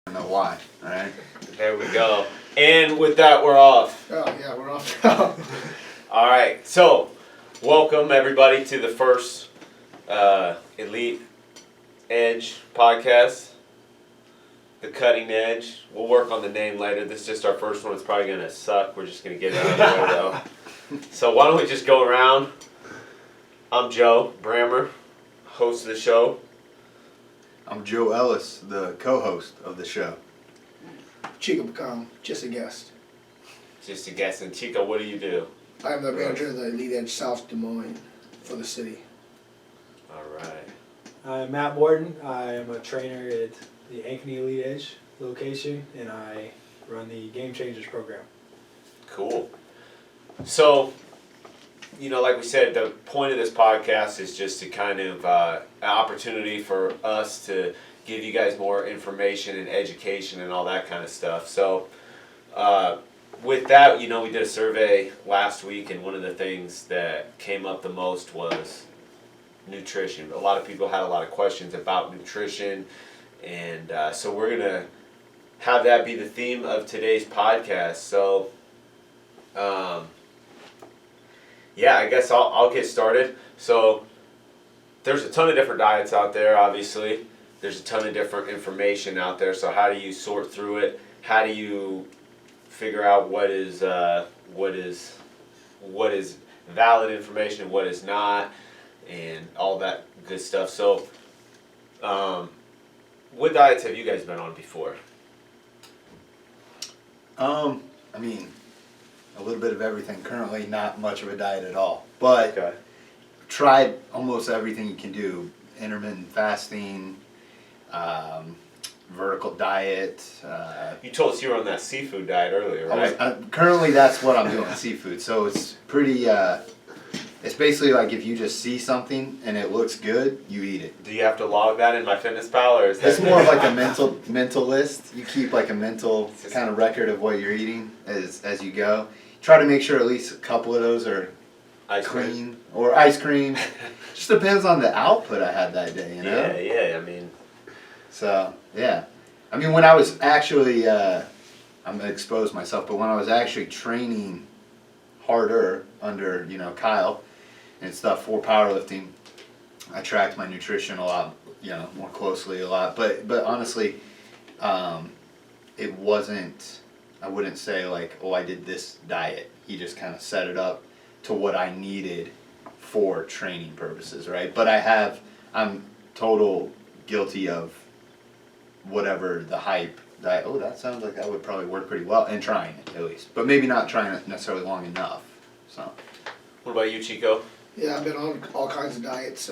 I don't know why. All right. There we go. And with that, we're off. Oh, yeah, we're off. All right. So, welcome everybody to the first Elite Edge podcast. The Cutting Edge. We'll work on the name later. This is just our first one. It's probably going to suck. We're just going to get it out of the way, though. So, why don't we just go around? I'm Joe Brammer, host of the show. I'm Joe Ellis, the co-host of the show. Chico Baccam, just a guest. Just a guess. And Chico, what do you do? I am the manager of the Elite Edge South Des Moines for the city. All right. I'm Matt Morton. I am a trainer at the Ankeny Elite Edge location, and I run the Game Changers program. Cool. So, like we said, the point of this podcast is just to kind of an opportunity for us to give you guys more information and education and all that kind of stuff. So, with that, we did a survey last week, and one of the things that came up the most was nutrition. A lot of people had a lot of questions about nutrition, and so we're going to have that be the theme of today's podcast. So, yeah, I guess I'll get started. So, there's a ton of different diets out there, obviously. There's a ton of different information out there. So, how do you sort through it? How do you figure out what is valid information and what is not, and all that good stuff? So, what diets have you guys been on before? I mean, a little bit of everything. Currently, not much of a diet at all. But Okay. tried almost everything you can do. Intermittent fasting, vertical diet. You told us you were on that seafood diet earlier, right? Currently, that's what I'm doing, seafood. So it's pretty, it's basically like if you just see something and it looks good, you eat it. Do you have to log that in MyFitnessPal, or is that... It's more of like a mental list. You keep like a mental kind of record of what you're eating as you go. Try to make sure at least a couple of those are ice clean cream? or ice cream. Just depends on the output I had that day, Yeah, I mean... So, yeah. I mean, when I was actually, I'm going to expose myself, but when I was actually training harder under, Kyle and stuff for powerlifting, I tracked my nutrition a lot, more closely a lot. But honestly, it wasn't, I wouldn't say like, oh, I did this diet. He just kind of set it up to what I needed for training purposes, right? But I'm total guilty of whatever the hype diet. Oh, that sounds like that would probably work pretty well, and trying it at least. But maybe not trying it necessarily long enough. So. What about you, Chico? Yeah, I've been on all kinds of diets.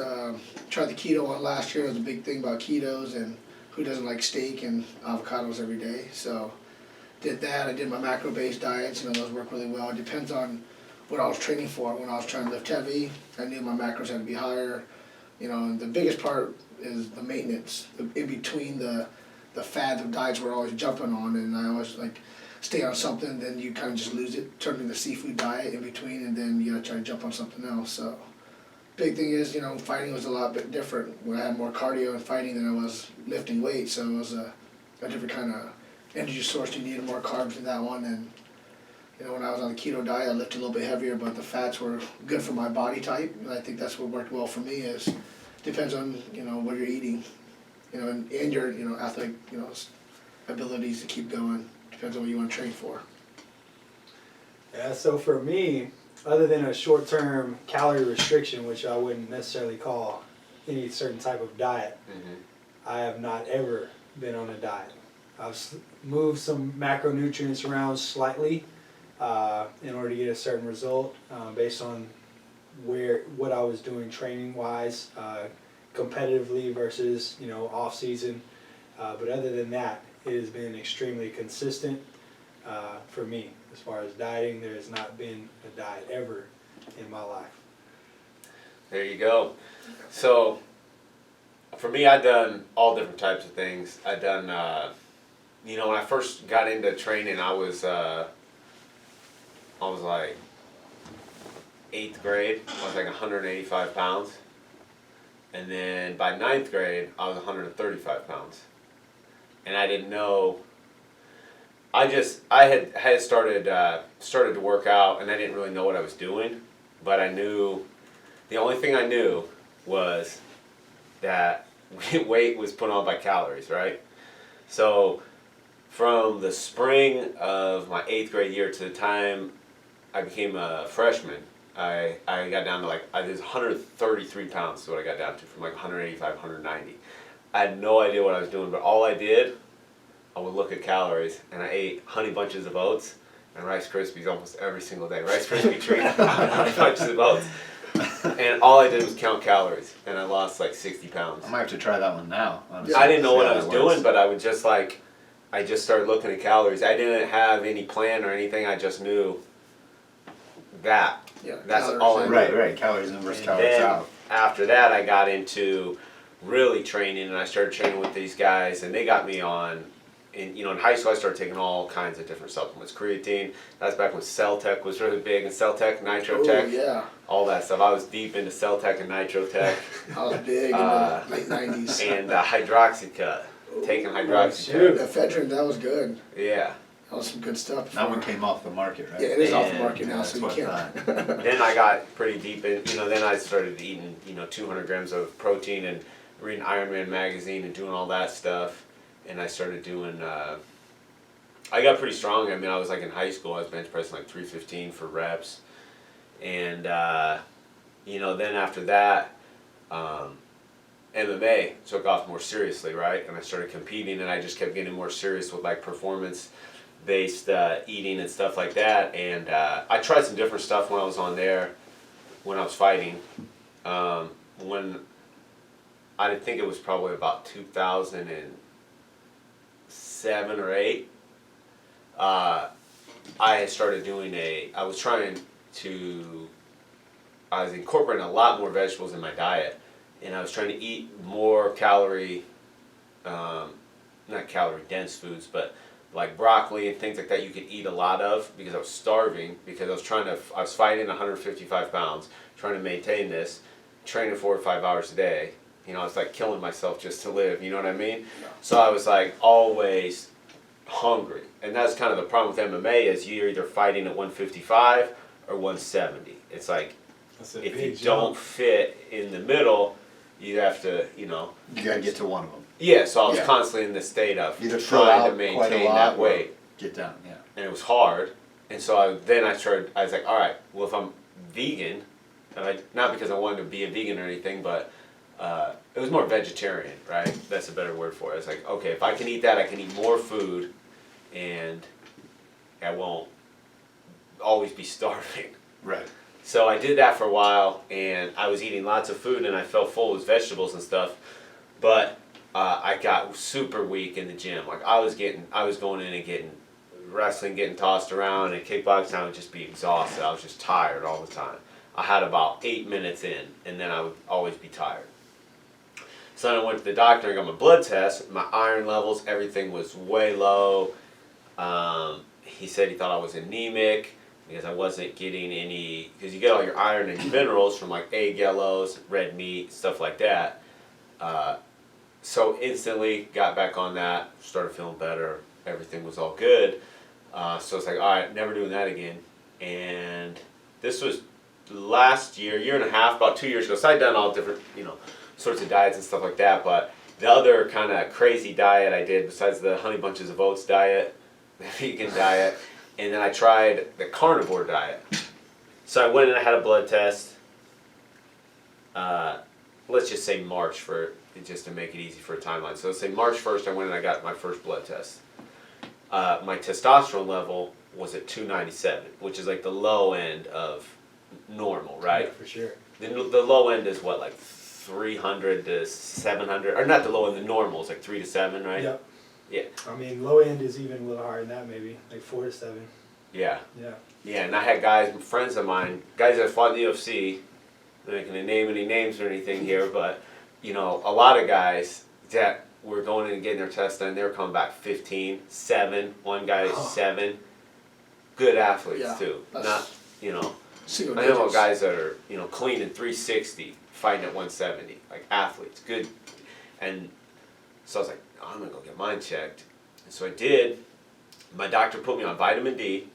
Tried the keto one last year. It was a big thing about ketos, and who doesn't like steak and avocados every day. So did that. I did my macro-based diets. Those work really well. It depends on what I was training for. When I was trying to lift heavy, I knew my macros had to be higher. And the biggest part is the maintenance. In between the fads of diets we're always jumping on, and I always stay on something, then you kind of just lose it, turn into seafood diet in between, and then you gotta try to jump on something else. So big thing is, fighting was a lot bit different when I had more cardio and fighting than I was lifting weights, so it was a different kind of energy source. You needed more carbs in that one, and when I was on the keto diet, I lifted a little bit heavier, but the fats were good for my body type, and I think that's what worked well for me. Is depends on what you're eating, and your athletic abilities to keep going. Depends on what you want to train for. Yeah, so for me, other than a short-term calorie restriction, which I wouldn't necessarily call any certain type of diet, I have not ever been on a diet. I've moved some macronutrients around slightly in order to get a certain result based on what I was doing training-wise, competitively versus off-season. But other than that, it has been extremely consistent for me. As far as dieting, there has not been a diet ever in my life. There you go. So, for me, I've done all different types of things. I've done, when I first got into training, I was like 8th grade. I was like 185 pounds. And then by 9th grade, I was 135 pounds. and I didn't know. I had started to work out, and I didn't really know what I was doing, but I knew the only thing I knew was that weight was put on by calories, right? So from the spring of my 8th grade year to the time I became a freshman, I got down to like, I was 133 pounds is what I got down to, from like 185, 190. I had no idea what I was doing, but all I did, I would look at calories, and I ate Honey Bunches of Oats and Rice Krispies almost every single day. Rice Krispie treats, Honey Bunches of Oats. And all I did was count calories, and I lost like 60 pounds. I might have to try that one now. Honestly. I didn't know See what how I was that doing, works. but I would just like, I just started looking at calories. I didn't have any plan or anything. I just knew that. Yeah, That's calories all I in. knew. Right. Calories in versus And calories then out. after that, I got into really training, and I started training with these guys, and they got me on. In high school, I started taking all kinds of different supplements. Creatine. That's back when Cell-Tech was really big, and Cell-Tech, Nitro Oh, Tech, yeah. all that stuff. I was deep into Cell-Tech and Nitro Tech, I was big in the late 90s. and Hydroxycut. Taking shoot. Hydroxycut. Ephedrine, that was good. Yeah. That was some good stuff. That one came off the market, right? Yeah, it is off the And market now, that's so you what I can't. Then I got pretty deep in, then I started eating, 200 grams of protein and reading Iron Man magazine and doing all that stuff. And I started doing, I got pretty strong. I mean, I was like in high school, I was bench pressing like 315 for reps. And, then after that, MMA took off more seriously, right? And I started competing, and I just kept getting more serious with like performance-based eating and stuff like that. And I tried some different stuff when I was on there, when I was fighting. When I think it was probably about 2007 or 8, I started doing I was incorporating a lot more vegetables in my diet, and I was trying to eat more calorie, not calorie dense foods, but like broccoli and things like that you could eat a lot of, because I was starving, because I was fighting 155 pounds, trying to maintain this, training 4 or 5 hours a day. I was like killing myself just to live, you know what I mean? So I was like always hungry. And that's kind of the problem with MMA, is you're either fighting at 155 or 170. It's like, That's a if big you jump. don't fit in the middle, you have to, You gotta get to one of them. Yeah, so I was Yeah. constantly in this state of Either fill trying out to quite a maintain lot that or weight. get down, yeah. And it was hard. And so I was like, all right, well, if I'm vegan, not because I wanted to be a vegan or anything, but it was more vegetarian, right? That's a better word for it. It's like, okay, if I can eat that, I can eat more food, and I won't always be starving. Right. So I did that for a while, and I was eating lots of food, and I felt full with vegetables and stuff, but I got super weak in the gym. Like I was going in and getting wrestling, getting tossed around, and kickboxing. I would just be exhausted. I was just tired all the time. I had about 8 minutes in, and then I would always be tired. So then I went to the doctor and got my blood test. My iron levels, everything was way low. He said he thought I was anemic, because I wasn't getting any, because you get all your iron and minerals from like egg yellows, red meat, stuff like that. So instantly got back on that, started feeling better, everything was all good. So it's like, all right, never doing that again. And this was last year and a half, about 2 years ago. So I'd done all different, sorts of diets and stuff like that. But the other kind of crazy diet I did, besides the Honey Bunches of Oats diet, the vegan diet, and then I tried the carnivore diet. So I went and I had a blood test. Let's just say March, just to make it easy for a timeline. So let's say March 1st, I went and I got my first blood test. My testosterone level was at 297, which is like the low end of normal, right? Yeah, for sure. The low end is what, like 300 to 700, or not the low end, the normal is like 3 to 7, right? Yep. Yeah. I mean, low end is even a little higher than that, maybe like 4 to 7. Yeah. Yeah. Yeah, and I had friends of mine, guys that fought in the UFC. I'm not going to name any names or anything here, but a lot of guys that were going in and getting their test done, they were coming back 15, 7. One guy is 7. Good athletes Yeah, too. that's- Not, Single I know digits. guys that are, clean in 360, fighting at 170, like athletes, good. And So I was like, oh, I'm gonna go get mine checked. And so I did. My doctor put me on vitamin D,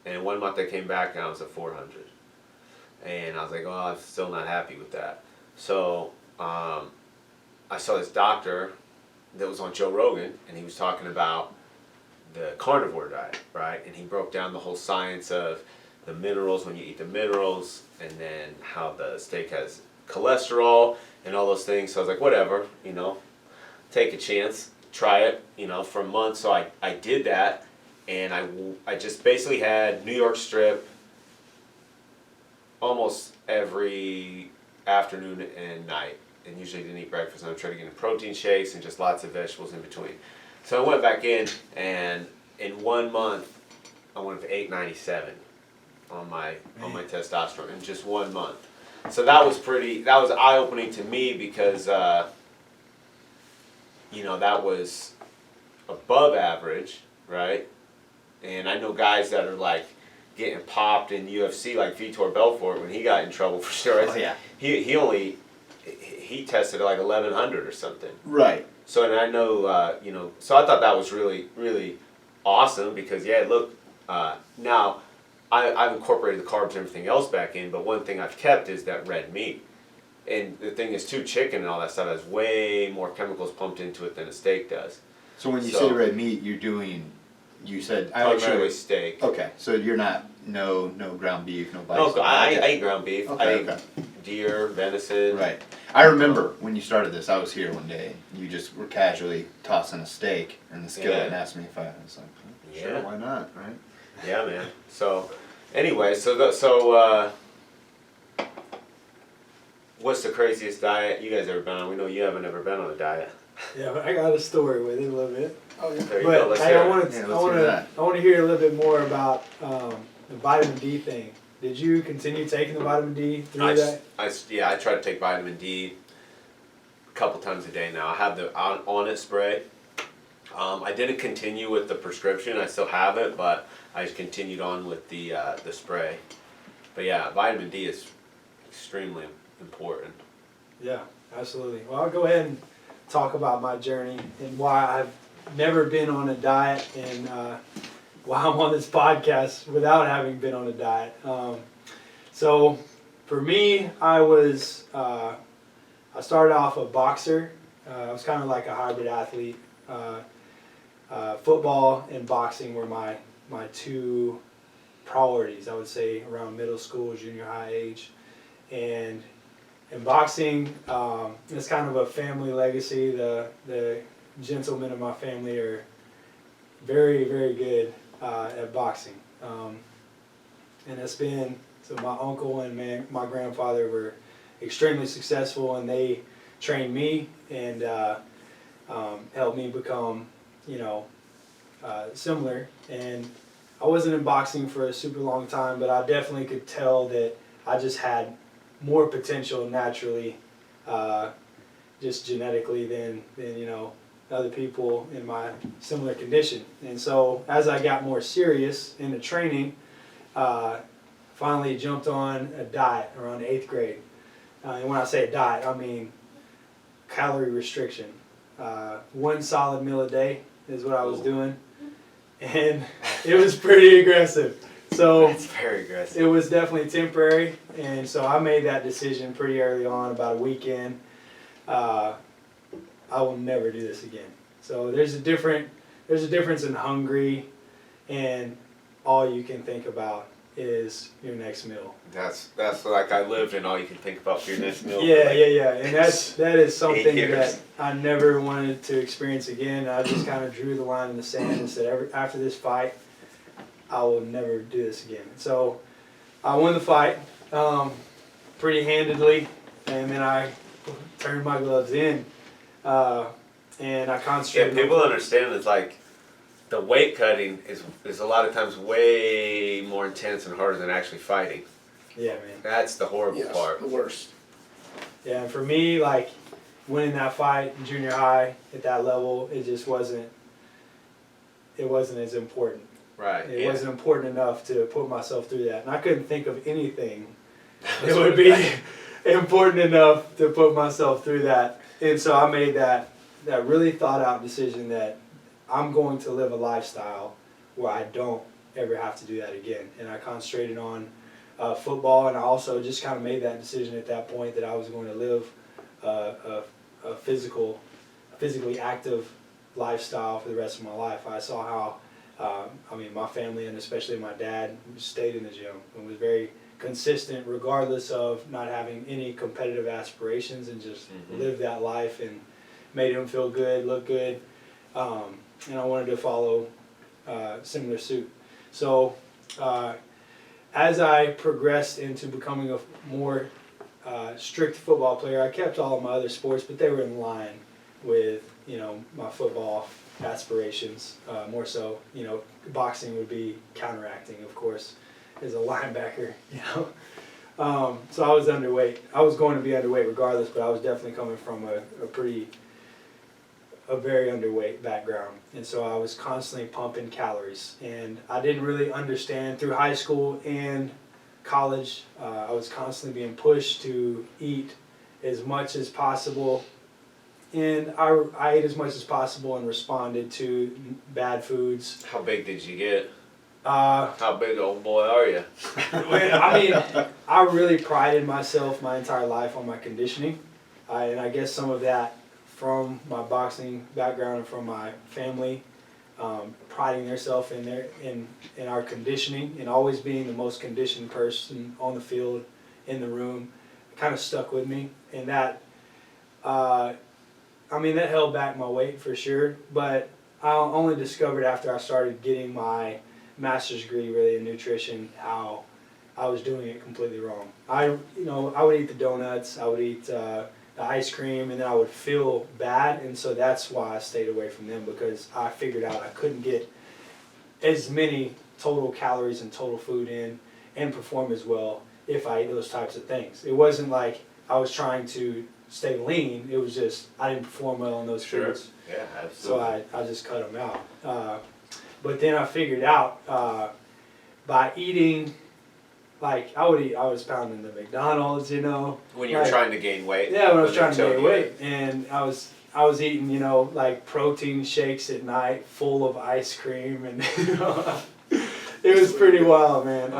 and in 1 month I came back and I was at 400. And I was like, oh, I'm still not happy with that. So I saw this doctor that was on Joe Rogan, and he was talking about the carnivore diet, right? And he broke down the whole science of the minerals when you eat the minerals, and then how the steak has cholesterol and all those things. So I was like, whatever, you know, take a chance, try it, you know, for a month. So I did that, and I just basically had New York strip almost every afternoon and night, and usually didn't eat breakfast. And I tried to get in protein shakes and just lots of vegetables in between. So I went back in, and in 1 month I went to 897 on my testosterone in just 1 month. So that was eye opening to me, because you know, that was above average, right? And I know guys that are like getting popped in UFC, like Vitor Belfort, when he got in trouble for steroids. Oh, yeah. He tested at like 1100 or something. Right. So, and I know, you know, so I thought that was really, really awesome, because, yeah, look, now I've incorporated the carbs and everything else back in, but one thing I've kept is that red meat. And the thing is, too, chicken and all that stuff has way more chemicals pumped into it than a steak does. So when you say red meat, you said Primarily steak. Okay, so you're not no ground beef, no bison. No, I eat ground beef. Okay, I eat deer, venison. Right. I remember when you started this, I was here one day. You just were casually tossing a steak in the skillet and asked me if I was like, sure, Yeah. why not, right? Yeah, man. So, anyway, what's the craziest diet you guys ever been on? We know you haven't ever been on a diet. Yeah, but I got a story with it a little bit. Oh, yeah. There you go. But Let's hey, hear I it. want to hear a little bit more about the vitamin D thing. Did you continue taking the vitamin D through that? I try to take vitamin D a couple times a day now. I have the on it spray. I didn't continue with the prescription. I still have it, but I just continued on with the spray. But yeah, vitamin D is extremely important. Yeah, absolutely. Well, I'll go ahead and talk about my journey and why I've never been on a diet, and why I'm on this podcast without having been on a diet. So for me, I started off a boxer. I was kind of like a hybrid athlete. Football and boxing were my two priorities, I would say, around middle school, junior high age. And in boxing, it's kind of a family legacy. The gentlemen of my family are very, very good at boxing. And it's been, so my uncle and my grandfather were extremely successful, and they trained me and helped me become, similar. And I wasn't in boxing for a super long time, but I definitely could tell that I just had more potential naturally, just genetically than other people in my similar condition. And so as I got more serious into training, finally jumped on a diet around 8th grade. And when I say a diet, I mean calorie restriction. 1 solid meal a day is what I was doing. And it was pretty aggressive. So It's very aggressive. it was definitely temporary, and so I made that decision pretty early on, about a weekend. I will never do this again. So there's a difference in hungry, and all you can think about is your next meal. That's like I lived and all you can think about for your next meal. Yeah, and that is something years. that I never wanted to experience again. I just kind of drew the line in the sand and said, after this fight, I will never do this again. So I won the fight pretty handedly, and then I turned my gloves in, and I concentrated. Yeah, people understand it's like the weight cutting is a lot of times way more intense and harder than actually fighting. Yeah, man. That's the horrible part. The worst. Yeah, and for me, like winning that fight in junior high at that level, it just wasn't. It wasn't as important. Right. It wasn't important enough to put myself through that, and I couldn't think of anything that would be important enough to put myself through that. And so I made that that really thought out decision that I'm going to live a lifestyle where I don't ever have to do that again. And I concentrated on football, and I also just kind of made that decision at that point that I was going to live a physically active lifestyle for the rest of my life. I saw how, my family and especially my dad stayed in the gym and was very consistent regardless of not having any competitive aspirations, and just lived that life and made him feel good, look good. And I wanted to follow similar suit. So as I progressed into becoming a more strict football player, I kept all of my other sports, but they were in line with, my football aspirations. More so, boxing would be counteracting, of course, as a linebacker, So I was underweight. I was going to be underweight regardless, but I was definitely coming from a very underweight background. And so I was constantly pumping calories. And I didn't really understand through high school and college. I was constantly being pushed to eat as much as possible. And I ate as much as possible and responded to bad foods. How big did you get? Uh, How big old boy are you? I really prided myself my entire life on my conditioning. And I guess some of that from my boxing background and from my family, priding themselves in our conditioning and always being the most conditioned person on the field, in the room, kind of stuck with me. And that, that held back my weight for sure. But I only discovered after I started getting my master's degree really in nutrition how I was doing it completely wrong. I would eat the donuts, I would eat the ice cream, and then I would feel bad, and so that's why I stayed away from them, because I figured out I couldn't get as many total calories and total food in and perform as well if I ate those types of things. It wasn't like I was trying to stay lean, it was just I didn't perform well on those foods. Yeah, absolutely. So I just cut them out. But then I figured out by eating, like I was pounding the McDonald's, When you were trying to gain weight? Yeah, when I was trying to gain weight. And I was eating, like protein shakes at night full of ice cream, and it was pretty wild, man.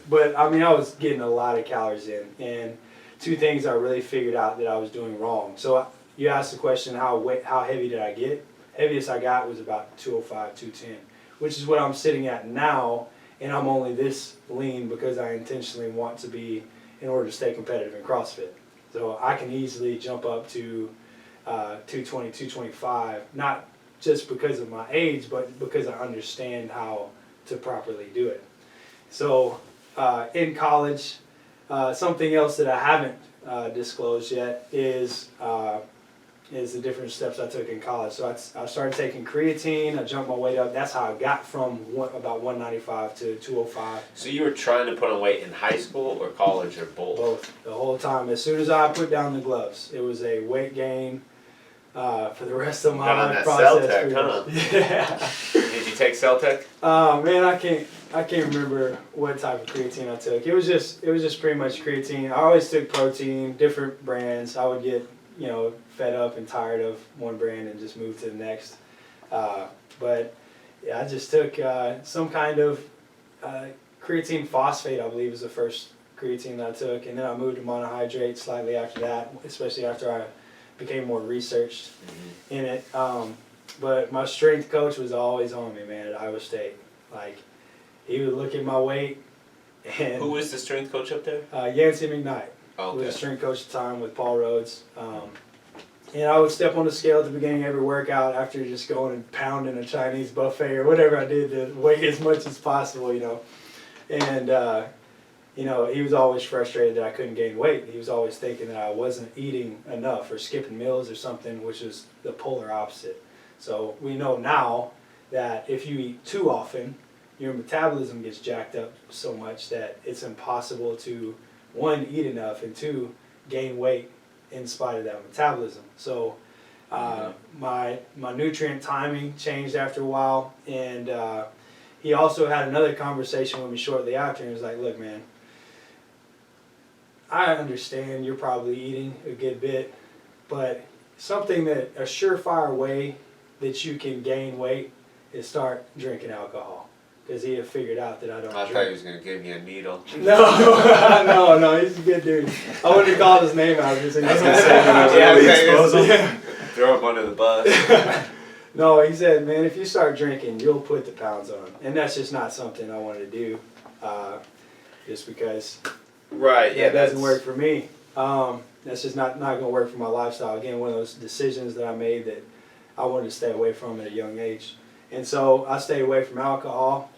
But I was getting a lot of calories in. And two things I really figured out that I was doing wrong. So you asked the question, how heavy did I get? Heaviest I got was about 205, 210, which is what I'm sitting at now. And I'm only this lean because I intentionally want to be in order to stay competitive in CrossFit. So I can easily jump up to 220, 225, not just because of my age, but because I understand how to properly do it. So in college, something else that I haven't disclosed yet is the different steps I took in college. So I started taking creatine, I jumped my weight up. That's how I got from about 195 to 205. So you were trying to put on weight in high school or college or both? Both, the whole time. As soon as I put down the gloves, it was a weight gain for the rest of my life process. Huh? Yeah. Did you take Celtec? Man, I can't remember what type of creatine I took. It was just pretty much creatine. I always took protein, different brands. I would get fed up and tired of one brand and just move to the next. But yeah, I just took some kind of creatine phosphate, I believe is the first creatine that I took, and then I moved to monohydrate slightly after that, especially after I became more researched in it. But my strength coach was always on me, man, at Iowa State. Like, he would look at my weight. And who was the strength coach up there? Yancey McKnight. Oh, okay. Was a strength coach at the time with Paul Rhodes. And I would step on the scale at the beginning of every workout after just going and pounding a Chinese buffet or whatever I did to weigh as much as possible, And, he was always frustrated that I couldn't gain weight. He was always thinking that I wasn't eating enough or skipping meals or something, which is the polar opposite. So we know now that if you eat too often, your metabolism gets jacked up so much that it's impossible to, one, eat enough, and two, gain weight in spite of that metabolism. So my nutrient timing changed after a while, and he also had another conversation with me shortly after, and he was like, look, man, I understand you're probably eating a good bit, but something that a surefire way that you can gain weight is start drinking alcohol. Because he had figured out that I don't I drink. thought he was going to give me a needle. No, he's a good dude. I wouldn't have called his name out. Just Throw him under the bus. No, he said, man, if you start drinking, you'll put the pounds on. And that's just not something I wanted to do, just because Right, yeah, that doesn't work for me. That's just not going to work for my lifestyle. Again, one of those decisions that I made that I wanted to stay away from at a young age. And so I stayed away from alcohol.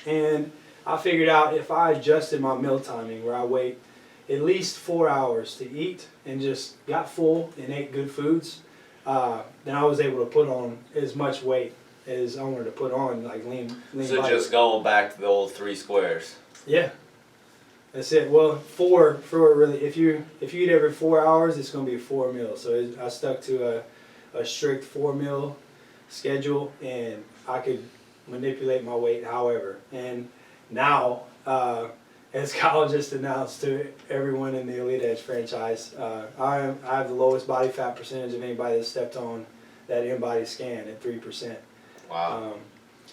And I figured out if I adjusted my meal timing where I wait at least 4 hours to eat and just got full and ate good foods, then I was able to put on as much weight as I wanted to put on, like lean So body. just going back to the old 3 squares. Yeah, that's it. Well, four really. If you eat every 4 hours, it's going to be 4 meals. So I stuck to a strict 4 meal schedule, and I could manipulate my weight however. And now, as Kyle just announced to everyone in the Elite Edge franchise, I have the lowest body fat percentage of anybody that stepped on that in-body scan at 3%. Wow.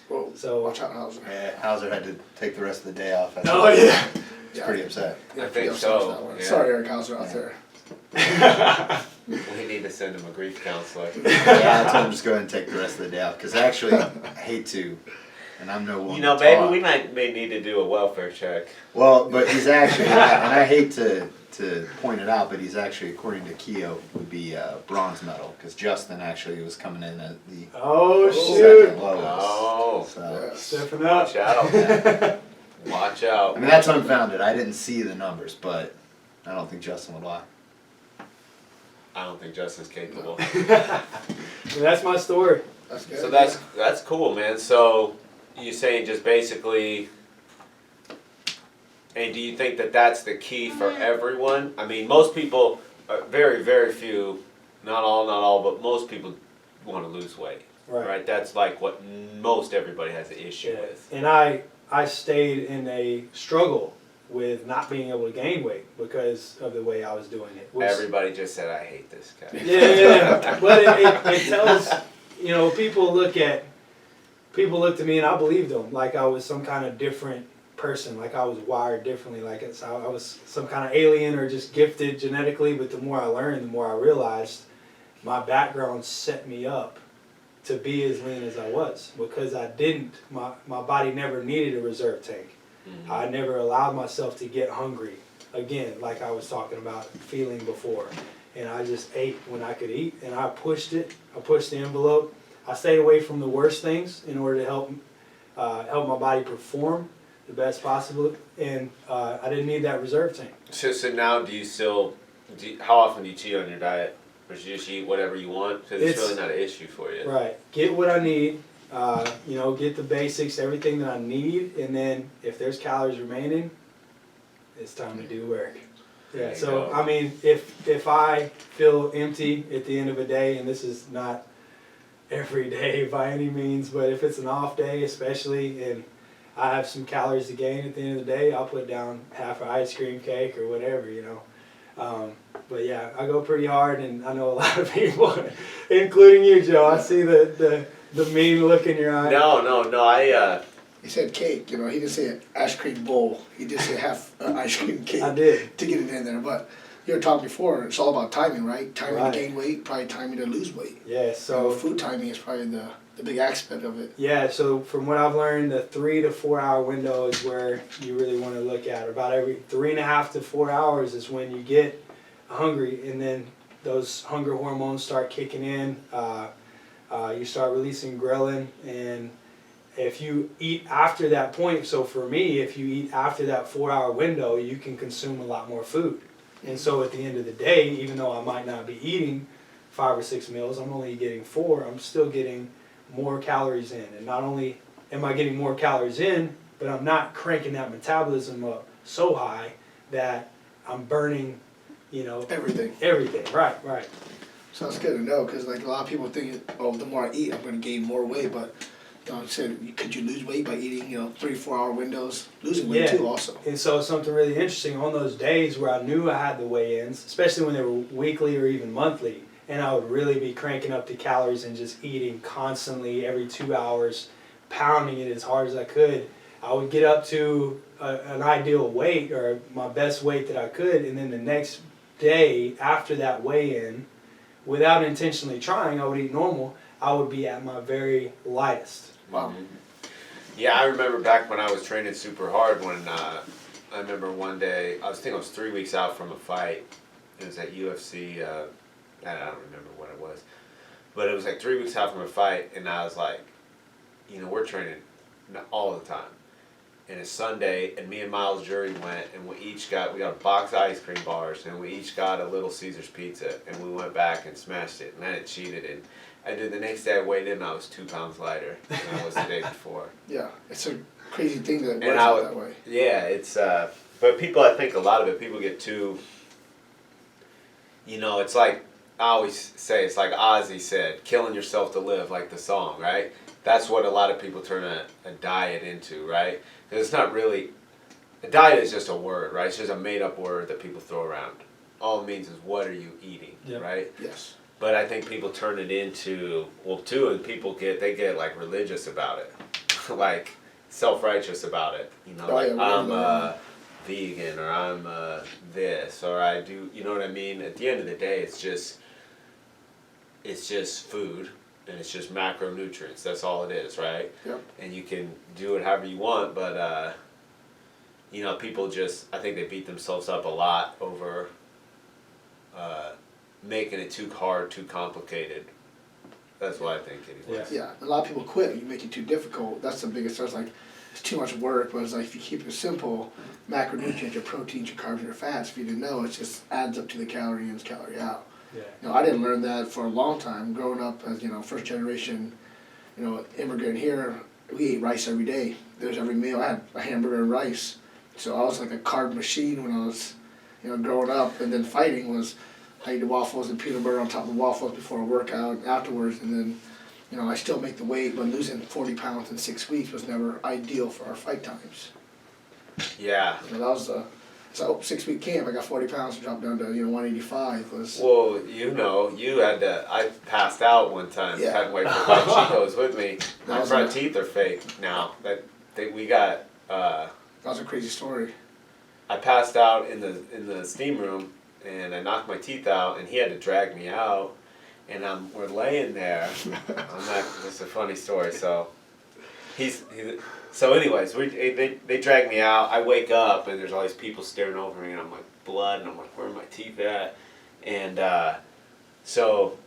Whoa, So watch out, Hauser. Yeah, Hauser had to take the rest of the day off. oh yeah. He's pretty upset. I pretty think upset with so, that one. yeah. Sorry, Eric Hauser out there. We need to send him a grief counselor. Yeah, I told him just go ahead and take the rest of the day off. Because actually, I hate to, and I'm no one You know, to maybe talk. we may need to do a welfare check. Well, but he's actually, and I hate to point it out, but he's actually, according to Keo, would be bronze medal. Because Justin actually was coming in at the Oh shoot. second lowest. Oh. So, Stepping up. Watch out. Watch out. I mean, that's unfounded. I didn't see the numbers, but I don't think Justin would lie. I don't think Justin's capable. That's my story. That's good. So that's cool, man. So you saying just basically, and do you think that that's the key for everyone? I mean, most people, very, very few, not all, but most people want to lose weight, right? That's like what most everybody has an issue with. And I stayed in a struggle with not being able to gain weight because of the way I was doing it. Everybody just said, I hate this guy. Yeah. But it tells, you know, people look at me and I believed them like I was some kind of different person, like I was wired differently, like I was some kind of alien or just gifted genetically. But the more I learned, the more I realized my background set me up to be as lean as I was because my body never needed a reserve tank. Mm-hmm. I never allowed myself to get hungry again, like I was talking about feeling before. And I just ate when I could eat, and I pushed it. I pushed the envelope. I stayed away from the worst things in order to help my body perform the best possible. And I didn't need that reserve tank. So now how often do you cheat on your diet? Or do you just eat whatever you want? Because it's really not an issue for you. Right. Get what I need. Get the basics, everything that I need, and then if there's calories remaining, it's time to do work. Yeah. So I mean, if I feel empty at the end of a day, and this is not every day by any means, but if it's an off day especially, and I have some calories to gain at the end of the day, I'll put down half an ice cream cake or whatever, you know. But yeah, I go pretty hard, and I know a lot of people, including you, Joe. I see the mean look in your eye. No. He said cake, you know, he didn't say an ice cream bowl. He did say half an ice cream cake. I did. To get it in there. But you were talking before, it's all about timing, right? Timing Right. to gain weight, probably timing to lose weight. Yeah, so food timing is probably the big aspect of it. yeah, so from what I've learned, the 3 to 4 hour window is where you really want to look at. About every 3.5 to 4 hours is when you get hungry, and then those hunger hormones start kicking in. You start releasing ghrelin, and if you eat after that point, so for me, if you eat after that 4 hour window, you can consume a lot more food. And so at the end of the day, even though I might not be eating 5 or 6 meals, I'm only getting 4, I'm still getting more calories in. And not only am I getting more calories in, but I'm not cranking that metabolism up so high that I'm burning, Everything. Right. So it's good to know, because like a lot of people think, oh, the more I eat, I'm going to gain more weight. But I said, could you lose weight by eating 3 4 hour windows? Losing weight too, also. And so something really interesting on those days where I knew I had the weigh-ins, especially when they were weekly or even monthly, and I would really be cranking up the calories and just eating constantly every 2 hours, pounding it as hard as I could. I would get up to an ideal weight or my best weight that I could, and then the next day after that weigh-in, without intentionally trying, I would eat normal. I would be at my very lightest. Wow. Yeah, I remember back when I was training super hard when I remember one day, I was 3 weeks out from a fight. It was at UFC, I don't remember what it was. But it was like 3 weeks out from a fight, and I was like, we're training all the time. And it's Sunday, and me and Miles Jury went, and we got a box of ice cream bars, and we each got a Little Caesars pizza, and we went back and smashed it, and I had cheated, and I did the next day I weighed in, and I was 2 pounds lighter than I was the day before. Yeah, it's a crazy thing that works And out that way. Yeah, it's, but people, I think a lot of it, people get too, it's like, I always say, it's like Ozzy said, killing yourself to live, like the song, right? That's what a lot of people turn a diet into, right? Because it's not really, a diet is just a word, right? It's just a made-up word that people throw around. All it means is what are you eating, right? Yes. But I think people turn it into, and people get like religious about it, like self-righteous about it. I'm vegan, or I'm this, or I do, you know what I mean? At the end of the day, it's just food. And it's just macronutrients. That's all it is, right? Yep. And you can do it however you want, but people I think they beat themselves up a lot over making it too hard, too complicated. That's what I think anyway. Yeah, a lot of people quit. You make it too difficult. That's the biggest. It's like it's too much work. But it's like if you keep it simple, macronutrients, your proteins, your carbs, your fats. If you didn't know, it just adds up to the calorie in, calorie out. Yeah. I didn't learn that for a long time. Growing up as first generation, immigrant here, we ate rice every day. There's every meal I had a hamburger and rice. So I was like a carb machine when I was, growing up. And then fighting was I eat the waffles and peanut butter on top of waffles before a workout and afterwards. And then, I still make the weight, but losing 40 pounds in 6 weeks was never ideal for our fight times. Yeah. That was So 6 week camp, I got 40 pounds and dropped down to 185. Well, you had to. I passed out one time. Yeah. Hadn't waited for my Chico was with me. My front teeth are fake now. We got. That was a crazy story. I passed out in the steam room, and I knocked my teeth out, and he had to drag me out, and we're laying there. This is a funny story. So So anyways, they drag me out. I wake up and there's all these people staring over me, and I'm like blood, and I'm like, where are my teeth at? And so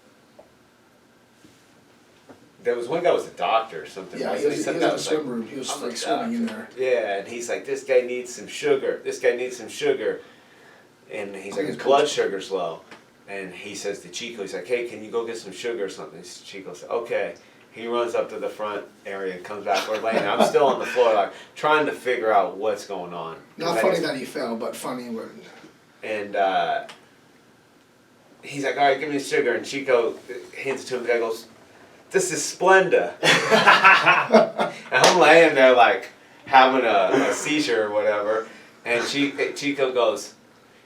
there was one guy was a doctor or something. Yeah, he was in the swim room. He was like swimming in there. Yeah, and he's like, this guy needs some sugar. This guy needs some sugar. And he's like, his blood sugar's low. And he says to Chico, he's like, hey, can you go get some sugar or something? Chico said, okay. He runs up to the front area and comes back. We're laying there. I'm still on the floor, like trying to figure out what's going on. Not funny that he fell, but funny when. And he's like, all right, give me the sugar. And Chico hands it to him. The guy goes, this is Splenda. And I'm laying there like having a seizure or whatever. And Chico goes,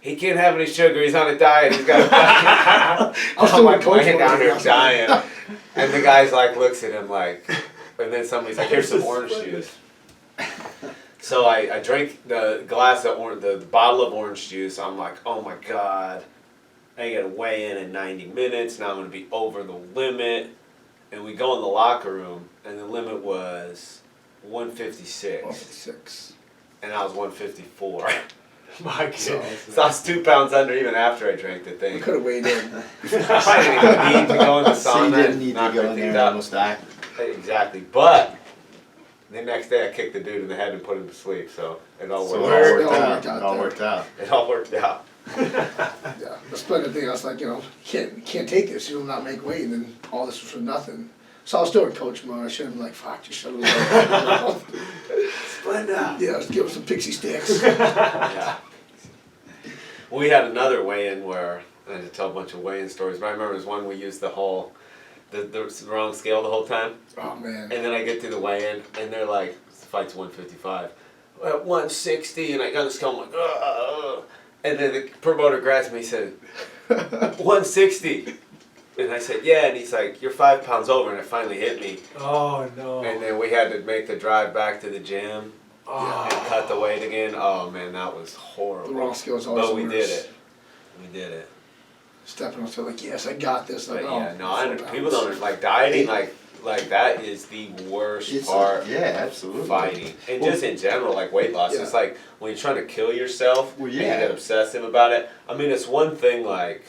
he can't have any sugar. He's on a diet. He's got a diet. I'm like laying down here dying. And the guy's like looks at him like, and then somebody's like, here's some orange juice. So I drink the glass of the bottle of orange juice. I'm like, oh my God, I gotta weigh in 90 minutes. Now I'm gonna be over the limit. And we go in the locker room, and the limit was 156. 156. And I was 154. My goodness. So I was 2 pounds under even after I drank the We thing. could have weighed in. I didn't even need to go in the So you sauna. didn't need to knock go my in teeth there and out. almost die. Exactly. But the next day I kicked the dude in the head and put him to sleep. So it all So worked it out. all worked out. It all worked out. It all worked out. Yeah, the splendid thing. I was like, you can't take this. You'll not make weight, and then all this was for nothing. So I was still in coach mode. I should have been like, fuck, just shut it up. Splenda. Yeah, let's give him some pixie sticks. Yeah. We had another weigh-in where I had to tell a bunch of weigh-in stories, but I remember there was one we used the wrong scale the whole time. Oh man. And then I get to the weigh-in, and they're like, the fight's 155. Well, 160, and I got the scale, I'm like, ugh. And then the promoter grabs me and said, 160. And I said, yeah, and he's like, you're 5 pounds over, and it finally hit me. Oh no. And then we had to make the drive back to the gym Oh. and cut the weight again. Oh man, that was horrible. The wrong skills always But we worse. did it. We did it. Stepping on stuff like, yes, I got this. Like, But oh, yeah, no, I 4 people pounds. don't like dieting. Like that is the worst It's part. yeah, absolutely. Fighting and Well, just in general, like weight loss. Yeah. It's like when you're trying to kill yourself, Well, and you yeah. get obsessive about it. I mean, it's one thing like.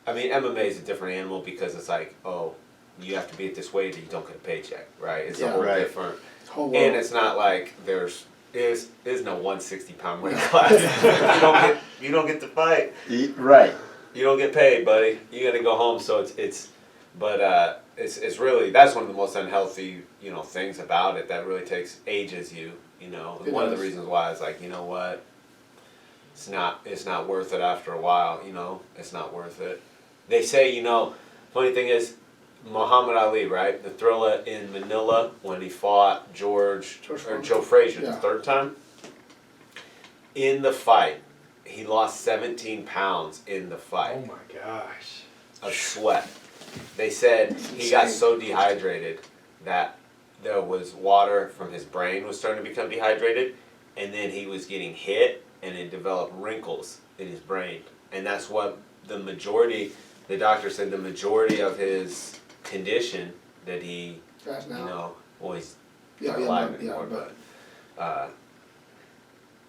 I mean, MMA is a different animal because it's like, oh, you have to be at this weight or you don't get a paycheck, right? It's a Yeah. whole Right. different. Whole world. And it's not like there's no 160-pound weight Yeah. class. you don't get to fight. Right. You don't get paid, buddy. You got to go home. So it's really that's one of the most unhealthy things about it that really ages you. And It one of the does. reasons why is like what, it's not worth it after a while. It's not worth it. They say funny thing is Muhammad Ali, right? The Thriller in Manila when he fought Joe Frazier the Yeah. third time. In the fight, he lost 17 pounds in the fight Oh my gosh. of sweat. They said he got so dehydrated that there was water from his brain was starting to become dehydrated, and then he was getting hit and it developed wrinkles in his brain. And that's what the doctor said the majority of his condition that he, Guys now. he's Yeah, not yeah, alive but- anymore, yeah, but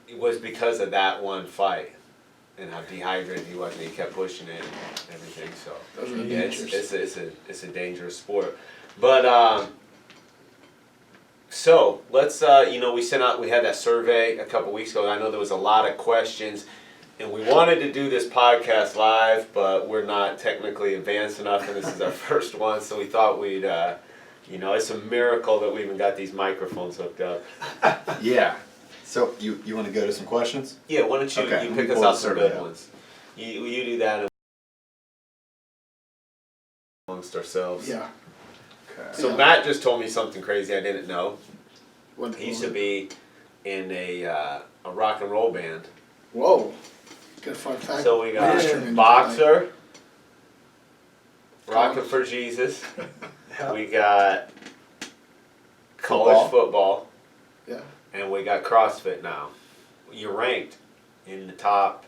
it was because of that one fight and how dehydrated he was, and he kept pushing it and everything. So Those are the yeah, dangers. it's a dangerous sport. But so let's we had that survey a couple weeks ago. I know there was a lot of questions. And we wanted to do this podcast live, but we're not technically advanced enough, and this is our first one, so we thought we'd, it's a miracle that we even got these microphones hooked up. Yeah. So you want to go to some questions? Yeah, why don't you, Okay, you let me pick us pull out the some survey good up. ones. You do that amongst ourselves. Yeah. Okay. So Yeah. Matt just told me something crazy I didn't know. What, He used to be in a rock and roll band. Whoa. Good fun fact. So we got Instrument, boxer, rocking for Jesus. Yeah. We got college football, Yeah. and we got CrossFit now. You're ranked in the top.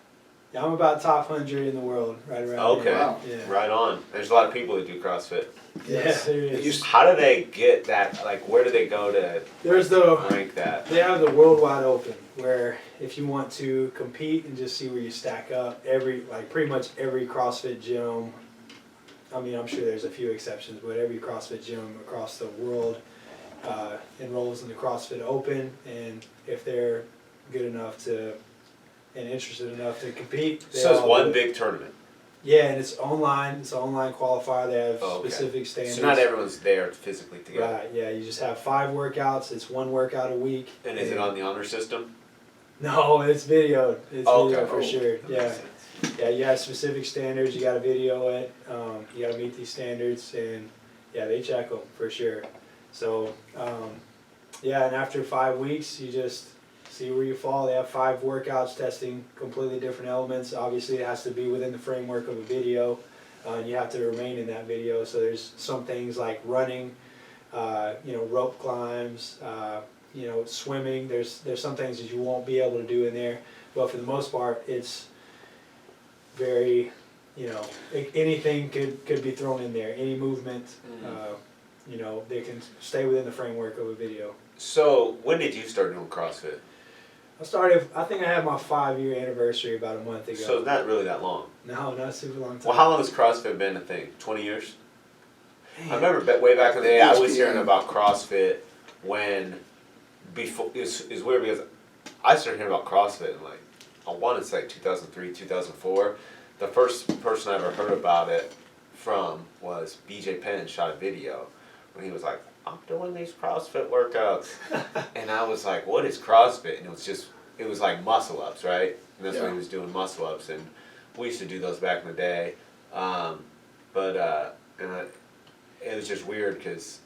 Yeah, I'm about top 100 in the world, right around Okay, there. Wow. Yeah. right on. There's a lot of people that do CrossFit. Yeah, there It is. used to- How do they get that? Like, where do they go to There's the rank that? They have the world wide open where if you want to compete and just see where you stack up, pretty much every CrossFit gym, I mean, I'm sure there's a few exceptions, but every CrossFit gym across the world enrolls in the CrossFit Open, and if they're good enough and interested enough to compete, they So it's all one do it. big tournament. Yeah, and it's online. It's an online qualifier. They have Oh, okay. specific standards. So not everyone's there physically together. Right. Yeah, you just have 5 workouts. It's 1 workout a week. And is it on the honor system? No, it's videoed. It's Oh, video okay. for sure. That Yeah, makes sense. yeah. You have specific standards. You got to video it. You got to meet these standards, and yeah, they check them for sure. So yeah, and after 5 weeks, you just see where you fall. They have 5 workouts testing completely different elements. Obviously, it has to be within the framework of a video, and you have to remain in that video. So there's some things like running, rope climbs. Swimming. There's some things that you won't be able to do in there, but for the most part, it's very, anything could be thrown in there. Any movement, they can stay within the framework of a video. So when did you start doing CrossFit? I think I had my 5-year anniversary about a month ago. So not really that long. No, not a super long time. Well, how long has CrossFit been a thing? 20 years? I remember way back in the day, I was hearing about CrossFit before is weird because I started hearing about CrossFit in I want to say 2003, 2004. The first person I ever heard about it from was BJ Penn shot a video when he was like, I'm doing these CrossFit workouts. And I was like, what is CrossFit? And it was like muscle ups, right? And that's when he was doing muscle ups. And we used to do those back in the day. It was just weird because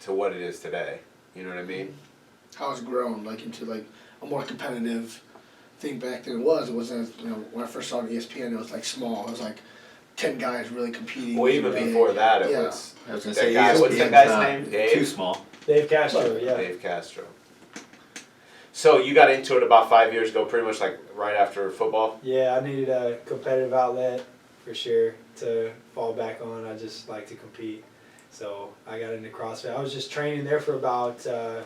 to what it is today. You know what I mean? How it's grown, into a more competitive thing back then. It wasn't, when I first saw it on ESPN, it was small. It was 10 guys really competing. Well, even before that, it Yeah. was. I was gonna That say, guy- what's that ESPN's guy's not name? Dave? too small. Dave Castro, yeah. Dave Castro. So you got into it about 5 years ago, pretty much like right after football. Yeah, I needed a competitive outlet for sure to fall back on. I just like to compete. So I got into CrossFit. I was just training there for about a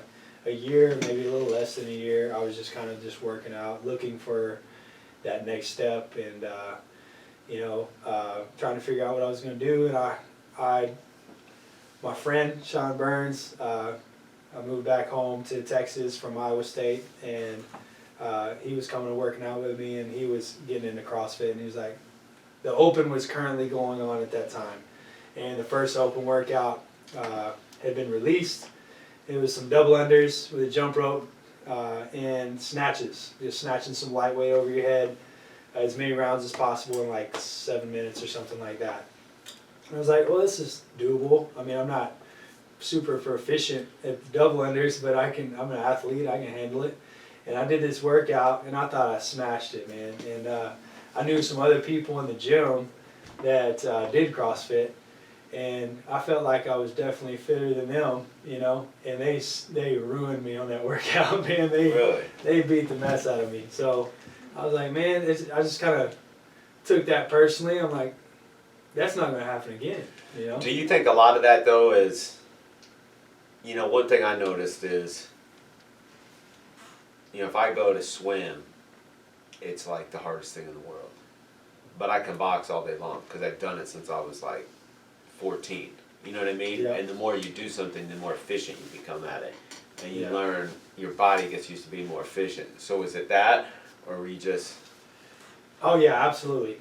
year, maybe a little less than a year. I was just kind of just working out, looking for that next step and, trying to figure out what I was going to do. And my friend, Sean Burns, I moved back home to Texas from Iowa State, and he was coming and working out with me, and he was getting into CrossFit, and he was like, the Open was currently going on at that time, and the first Open workout had been released. It was some double unders with a jump rope and snatches, just snatching some lightweight over your head, as many rounds as possible in like 7 minutes or something like that. And I was like, well, this is doable. I mean, I'm not super proficient at double unders, but I'm an athlete, I can handle it. And I did this workout, and I thought I smashed it, man. And I knew some other people in the gym that did CrossFit, and I felt like I was definitely fitter than them, and they ruined me on that workout, man. Really? They beat the mess out of me. So I was like, man, I just kind of took that personally. I'm like, that's not going to happen again, Do you think a lot of that though is, one thing I noticed is, if I go to swim, it's like the hardest thing in the world. But I can box all day long because I've done it since I was like 14. You know what I mean? Yeah. And the more you do something, the more efficient you become at it. And you Yeah. learn, your body gets used to being more efficient. So is it that, or were you just... Oh yeah, absolutely.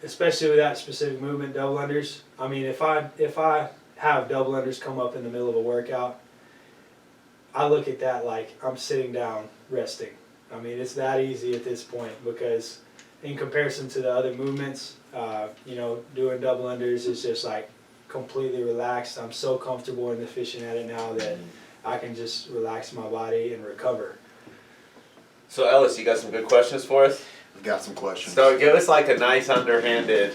Especially with that specific movement, double unders. I mean, if I have double unders come up in the middle of a workout, I look at that like I'm sitting down resting. I mean, it's that easy at this point because in comparison to the other movements, doing double unders is just like completely relaxed. I'm so comfortable and efficient at it now that I can just relax my body and recover. So Ellis, you got some good questions for us? I've got some questions. So give us like a nice underhanded,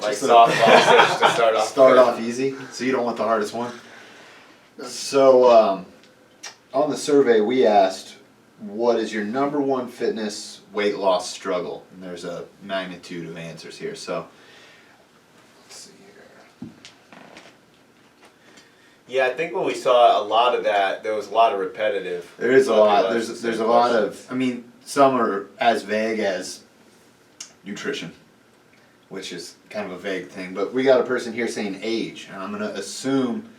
like Just a- softball pitch to start off. Start off easy, so you don't want the hardest one. So, on the survey we asked, what is your number one fitness weight loss struggle? And there's a magnitude of answers here. So, let's see here. Yeah, I think when we saw a lot of that, there was a lot of repetitive. There is a Probably lot. less There's than a lot questions. of. I mean, some are as vague as nutrition, which is kind of a vague thing. But we got a person here saying age, and I'm gonna assume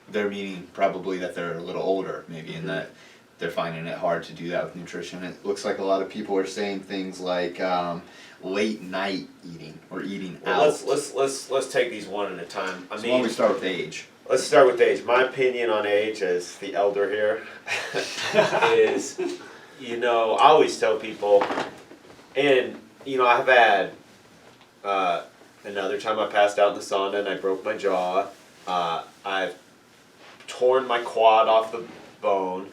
they're meaning probably that they're a little older, maybe, and that they're finding it hard to do that with nutrition. It looks like a lot of people are saying things like late night eating or eating Well, out. let's take these one at a time. I So why don't mean, we start with age? let's start with age. My opinion on age, as the elder here, is, I always tell people, and I've had another time I passed out in the sauna and I broke my jaw. I've torn my quad off the bone.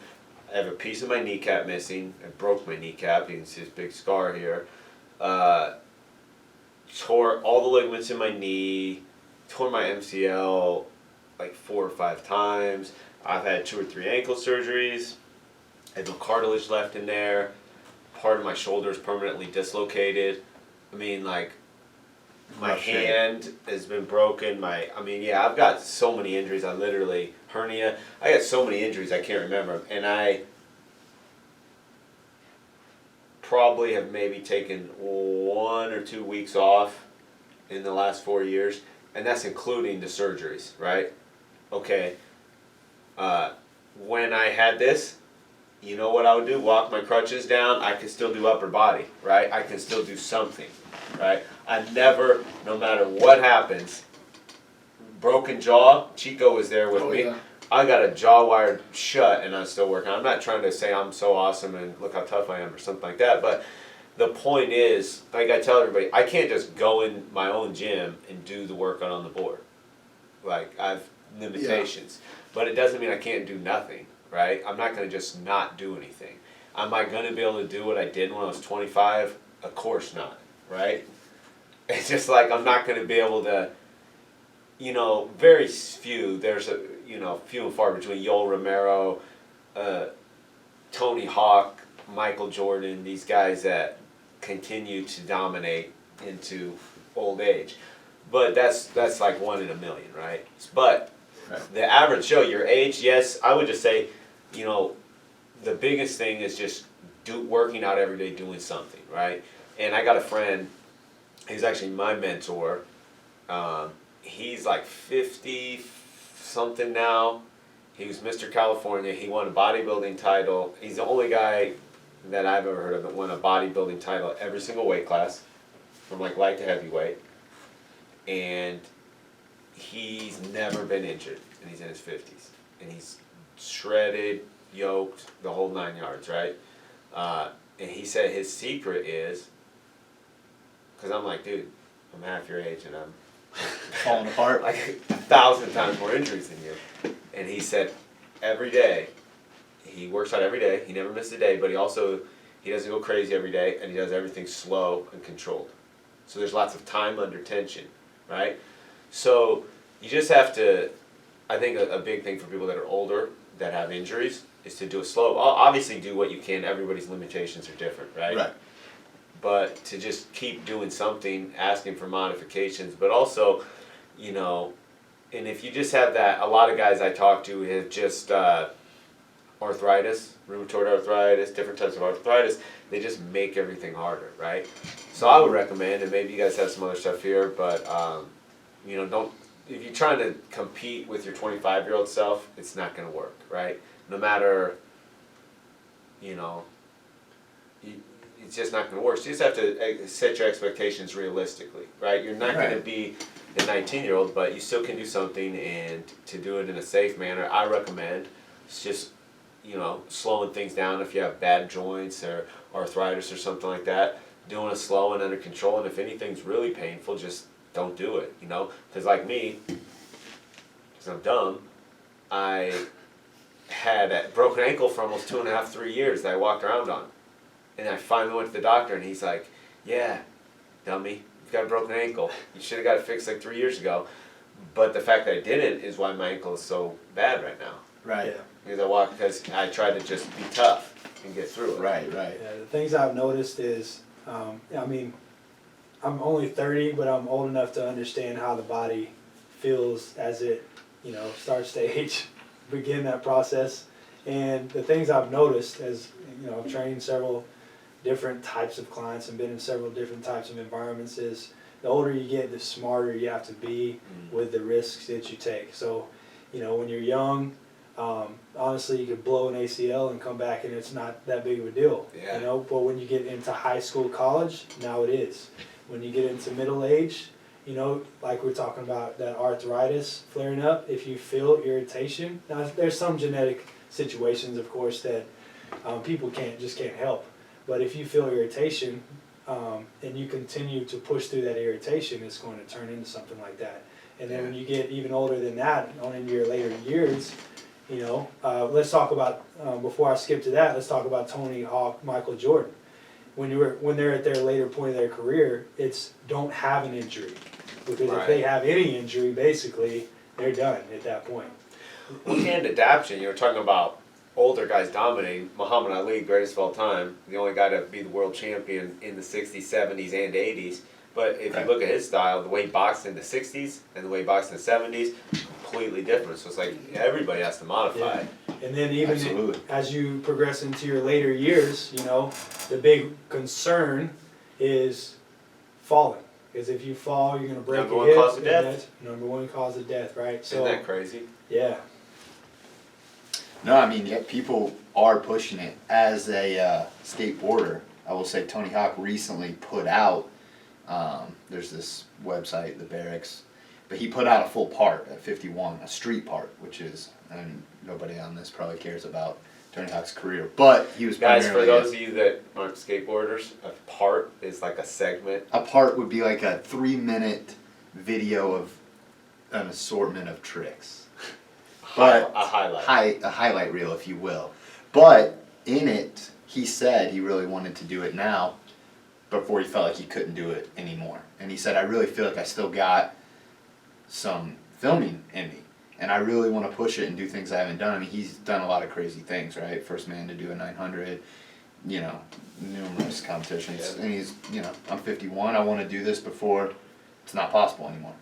I have a piece of my kneecap missing. I broke my kneecap. You can see this big scar here. Tore all the ligaments in my knee. Tore my MCL like 4 or 5 times. I've had 2 or 3 ankle surgeries. I have no cartilage left in there. Part of my shoulder is permanently dislocated. I mean, like, my Rough shape. hand has been broken. I've got so many injuries. I literally, hernia. I got so many injuries I can't remember. And I probably have maybe taken 1 or 2 weeks off in the last 4 years. And that's including the surgeries, right? Okay. When I had this, you know what I would do? Walk my crutches down. I could still do upper body, right? I can still do something, right? I never, no matter what happens, broken jaw, Chico was there with Oh, me. yeah. I got a jaw wired shut and I'm still working. I'm not trying to say I'm so awesome and look how tough I am or something like that, but the point is, like I tell everybody, I can't just go in my own gym and do the workout on the board. Like, I've limitations. But it doesn't mean I can't do nothing, right? I'm not going to just not do anything. Am I going to be able to do what I did when I was 25? Of course not, right? It's just like I'm not going to be able to, very few. There's few and far between. Yoel Romero, Tony Hawk, Michael Jordan. These guys that continue to dominate into old age, but that's like 1 in a million, right? But the average Joe, your age, yes, I would just say, the biggest thing is just working out every day, doing something, right? And I got a friend. He's actually my mentor. He's like 50 something now. He was Mr. California. He won a bodybuilding title. He's the only guy that I've ever heard of that won a bodybuilding title every single weight class, from like light to heavyweight. And he's never been injured, and he's in his 50s. And he's shredded, yoked, the whole 9 yards, right? And he said his secret is, because I'm like, dude, I'm half your age and I'm Falling apart. like 1,000 times more injuries than you. And he said every day, he works out every day, he never misses a day, but he doesn't go crazy every day, and he does everything slow and controlled. So there's lots of time under tension, right? So you just have to, I think a big thing for people that are older, that have injuries, is to do it slow. Obviously do what you can, everybody's limitations are different, right? Right. But to just keep doing something, asking for modifications, but also, and if you just have that, a lot of guys I talk to have just arthritis, rheumatoid arthritis, different types of arthritis, they just make everything harder, right? So I would recommend, and maybe you guys have some other stuff here, but don't, if you're trying to compete with your 25-year-old self, it's not going to work, right? No matter, it's just not going to work. So you just have to set your expectations realistically, right? You're not going to be the 19-year-old, but you still can do something, and to do it in a safe manner, I recommend. It's just, slowing things down if you have bad joints or arthritis or something like that. Doing it slow and under control, and if anything's really painful, just don't do it, Because like me, because I'm dumb, I had a broken ankle for almost 2.5, 3 years that I walked around on. And I finally went to the doctor, and he's like, yeah, dummy, you've got a broken ankle. You should have got it fixed like 3 years ago. But the fact that I didn't is why my ankle is so bad right now. Right. Yeah. Because I tried to just be tough and get through it. Right. Yeah, the things I've noticed is, I'm only 30, but I'm old enough to understand how the body feels as it, starts to age, begin that process. And the things I've noticed as, I've trained several different types of clients and been in several different types of environments, is the older you get, the smarter you have to be with the risks that you take. So, when you're young, honestly, you could blow an ACL and come back and it's not that big of a deal. Yeah. But when you get into high school, college, now it is. When you get into middle age, like we're talking about that arthritis flaring up, if you feel irritation, now there's some genetic situations, of course, that people can't help. But if you feel irritation and you continue to push through that irritation, it's going to turn into something like that. And then when you get even older than that, on into your later years, let's talk about, before I skip to that, let's talk about Tony Hawk, Michael Jordan. When they're at their later point of their career, it's don't have an injury. Because if they have any injury, basically, they're done at that point. And adaptation, you were talking about older guys dominating. Muhammad Ali, greatest of all time, the only guy to be the world champion in the 60s, 70s, and 80s. But if you look at his style, the way he boxed in the 60s and the way he boxed in the 70s, completely different. So it's like everybody has to modify. Yeah. And then even as you progress into your later years, the big concern is falling. Because if you fall, you're going to break your hip. Number 1 cause of death. Number 1 cause of death, right? So, isn't that crazy? Yeah. No, people are pushing it. As a skateboarder, I will say Tony Hawk recently put out, there's this website, the Barracks, but he put out a full part at 51, a street part, which is, nobody on this probably cares about Tony Hawk's career, but he was guys, for those of you that aren't skateboarders, a part is like a segment. A part would be like a 3-minute video of an assortment of tricks. But a highlight. A highlight reel, if you will. But in it, he said he really wanted to do it now before he felt like he couldn't do it anymore. And he said, I really feel like I still got some filming in me. And I really want to push it and do things I haven't done. I mean, he's done a lot of crazy things, right? First man to do a 900, you know, numerous competitions. Yeah. And he's, you know, I'm 51. I want to do this before it's not possible anymore.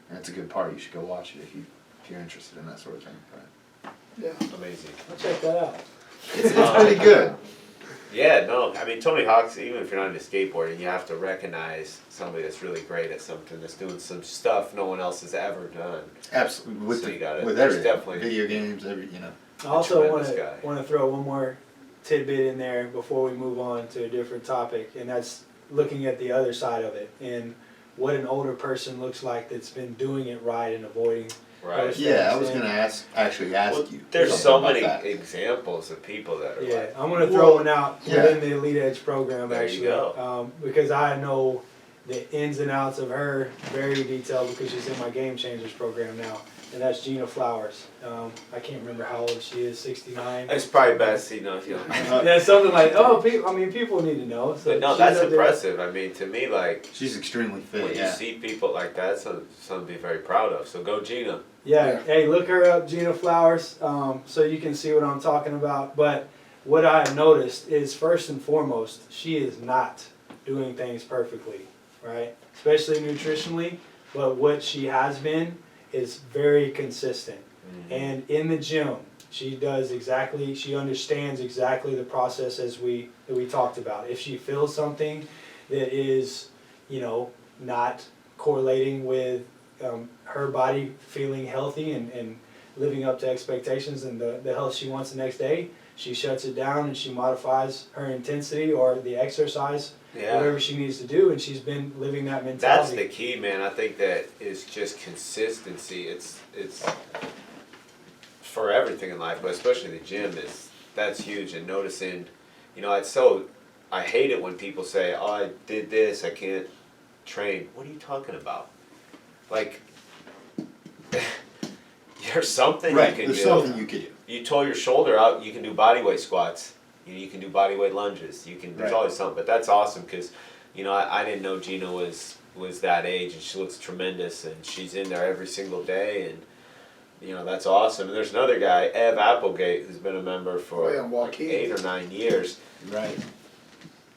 And it's a good part. You should go watch it if you're interested in that sort of thing. But Yeah. Amazing. I'll check that out. it's pretty good. Yeah, no, I mean, Tony Hawk's, even if you're not into skateboarding, you have to recognize somebody that's really great at something, that's doing some stuff no one else has ever done. Absolutely. With, So you got it. with There's everything. definitely- Video games, you know. I also want tremendous guy. to throw one more tidbit in there before we move on to a different topic, and that's looking at the other side of it and what an older person looks like that's been doing it right and avoiding. Right. Yeah, I was going to actually ask Well, you. there's something so about many that. examples of people that are Yeah, like, I'm going to throw one out yeah. within the Elite Edge program There you actually, go. because I know the ins and outs of her very detailed because she's in my Game Changers program now, and that's Gina Flowers. I can't remember how old she is, 69. it's probably best, you know, if you don't. Yeah, something like people need to know. So But no, she's that's up there. impressive. I mean, to me, like, She's extremely fit, when you yeah. see people like that, it's something to be very proud of. So go Gina. Yeah. Yeah. Hey, look her up, Gina Flowers, so you can see what I'm talking about. But what I've noticed is, first and foremost, she is not doing things perfectly, right? Especially nutritionally. But what she has been is very consistent. And in the gym, she understands exactly the process that we talked about. If she feels something that is, you know, not correlating with her body feeling healthy and living up to expectations and the health she wants the next day, she shuts it down and she modifies her intensity or the exercise, Yeah. whatever she needs to do, and she's been living that That's mentality. the key, man. I think that is just consistency. It's for everything in life, but especially the gym that's huge. And noticing, you know, I hate it when people say, "Oh, I did this, I can't train." What are you talking about? Like, there's something Right, you can there's do. something you could do. You tore your shoulder out, you can do body weight squats. You can do body weight lunges. There's Right. always something. But that's awesome because, you know, I didn't know Gina was that age, and she looks tremendous, and she's in there every single day, and you know, that's awesome. And there's another guy, Ev Applegate, who's been a member for Oh, yeah, like Joaquin. 8 or 9 years. Right.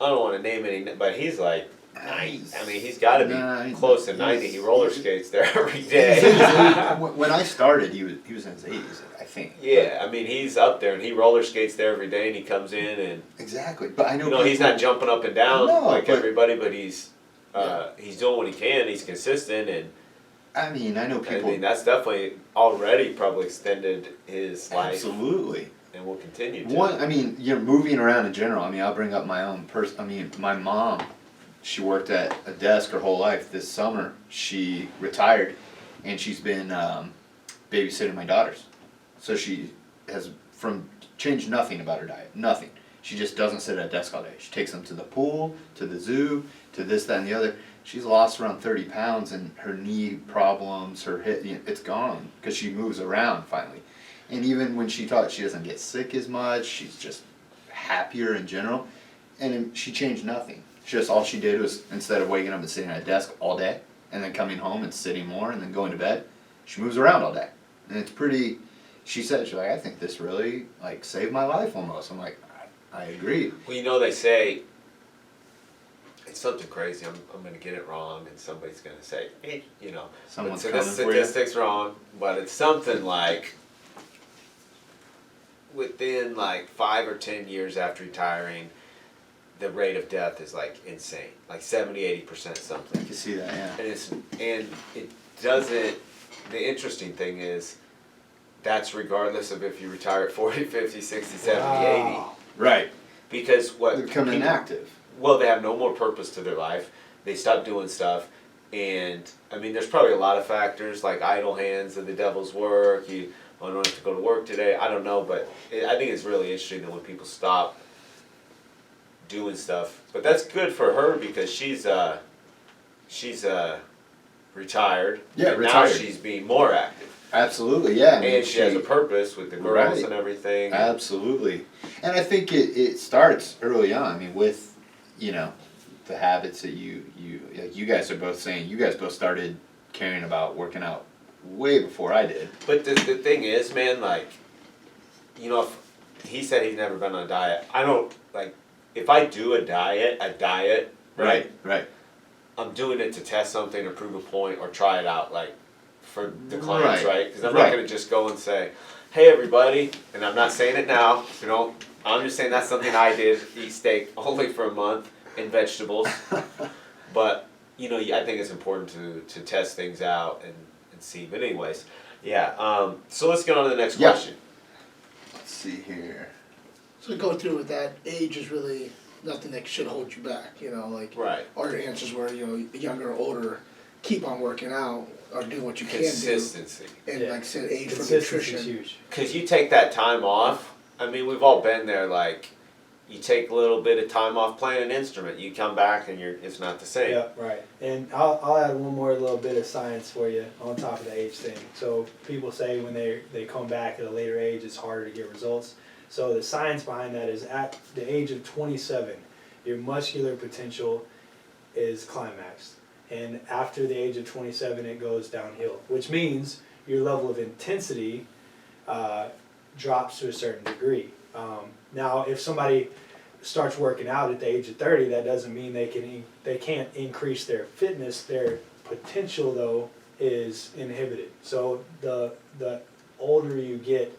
I don't want to name any, but he's like, Nice. I mean, he's got to be Nah, close to he's- 90. He roller skates there every He's in his day. when I started, he was in his 80s, I think. Yeah, I mean, he's up there, and he roller skates there every day, and he comes in, and Exactly, but I know you know, he's people- not jumping up and down No, like but- everybody, but he's doing what he can. He's consistent, and I mean, I know I people. mean that's definitely already probably extended his life, Absolutely. and will continue to. One, I mean, you're moving around in general. I mean, I'll bring up my own I mean, my mom, she worked at a desk her whole life. This summer, she retired, and she's been babysitting my daughters. So she has changed nothing about her diet. Nothing. She just doesn't sit at a desk all day. She takes them to the pool, to the zoo, to this, that, and the other. She's lost around 30 pounds, and her knee problems, her hip, it's gone because she moves around finally. And even when she taught, she doesn't get sick as much. She's just happier in general. And she changed nothing. Just all she did was, instead of waking up and sitting at a desk all day, and then coming home and sitting more, and then going to bed, she moves around all day. And it's pretty, she said, she's like, I think this really, like, saved my life almost. I'm like, I agree. Well, you know, they say it's something crazy. I'm going to get it wrong, and somebody's going to say, hey, you know, Someone's so coming this for you. statistic's wrong, but it's something like within like 5 or 10 years after retiring, the rate of death is like insane, like 70-80% I something. can see that, yeah. And it doesn't. The interesting thing is that's regardless of if you retire at 40, 50, 60, 70, 80. Wow. Right. Because what They become people- inactive. well, they have no more purpose to their life. They stop doing stuff, and I mean, there's probably a lot of factors like idle hands of the devil's work. I don't have to go to work today. I don't know, but I think it's really interesting that when people stop doing stuff. But that's good for her because she's retired. Yeah, and retired. Now she's being more active, Absolutely, yeah. I mean, and she has a purpose with the girls Right. and everything. Absolutely. And I think it starts early on. I mean, with, you know, the habits that you like you guys are both saying, you guys both started caring about working out way before I did. But the thing is, man, like, you know, if he said he's never been on a diet, I don't, like, if I do a diet, right? Right. I'm doing it to test something or prove a point or try it out, like, for the clients, Right. right? Because I'm Right. not going to just go and say, hey, everybody, and I'm not saying it now, you know, I'm just saying that's something I did, eat steak only for a month and vegetables. But, you know, I think it's important to test things out and see. But anyways, yeah, so let's get on to the next Yeah. question. Let's see here. So go through with that. Age is really nothing that should hold you back. You know, like Right. all your answers were, you know, younger or older, keep on working out or do what you can do. Consistency. And Yeah. like I said, age for Consistency is nutrition. huge. Because you take that time off, I mean, we've all been there, like, you take a little bit of time off playing an instrument, you come back and it's not the same. Yeah, right. And I'll add one more little bit of science for you on top of the age thing. So people say when they come back at a later age, it's harder to get results. So the science behind that is at the age of 27, your muscular potential is climaxed. And after the age of 27, it goes downhill, which means your level of intensity drops to a certain degree. Now, if somebody starts working out at the age of 30, that doesn't mean they can't increase their fitness. Their potential, though, is inhibited. So the older you get,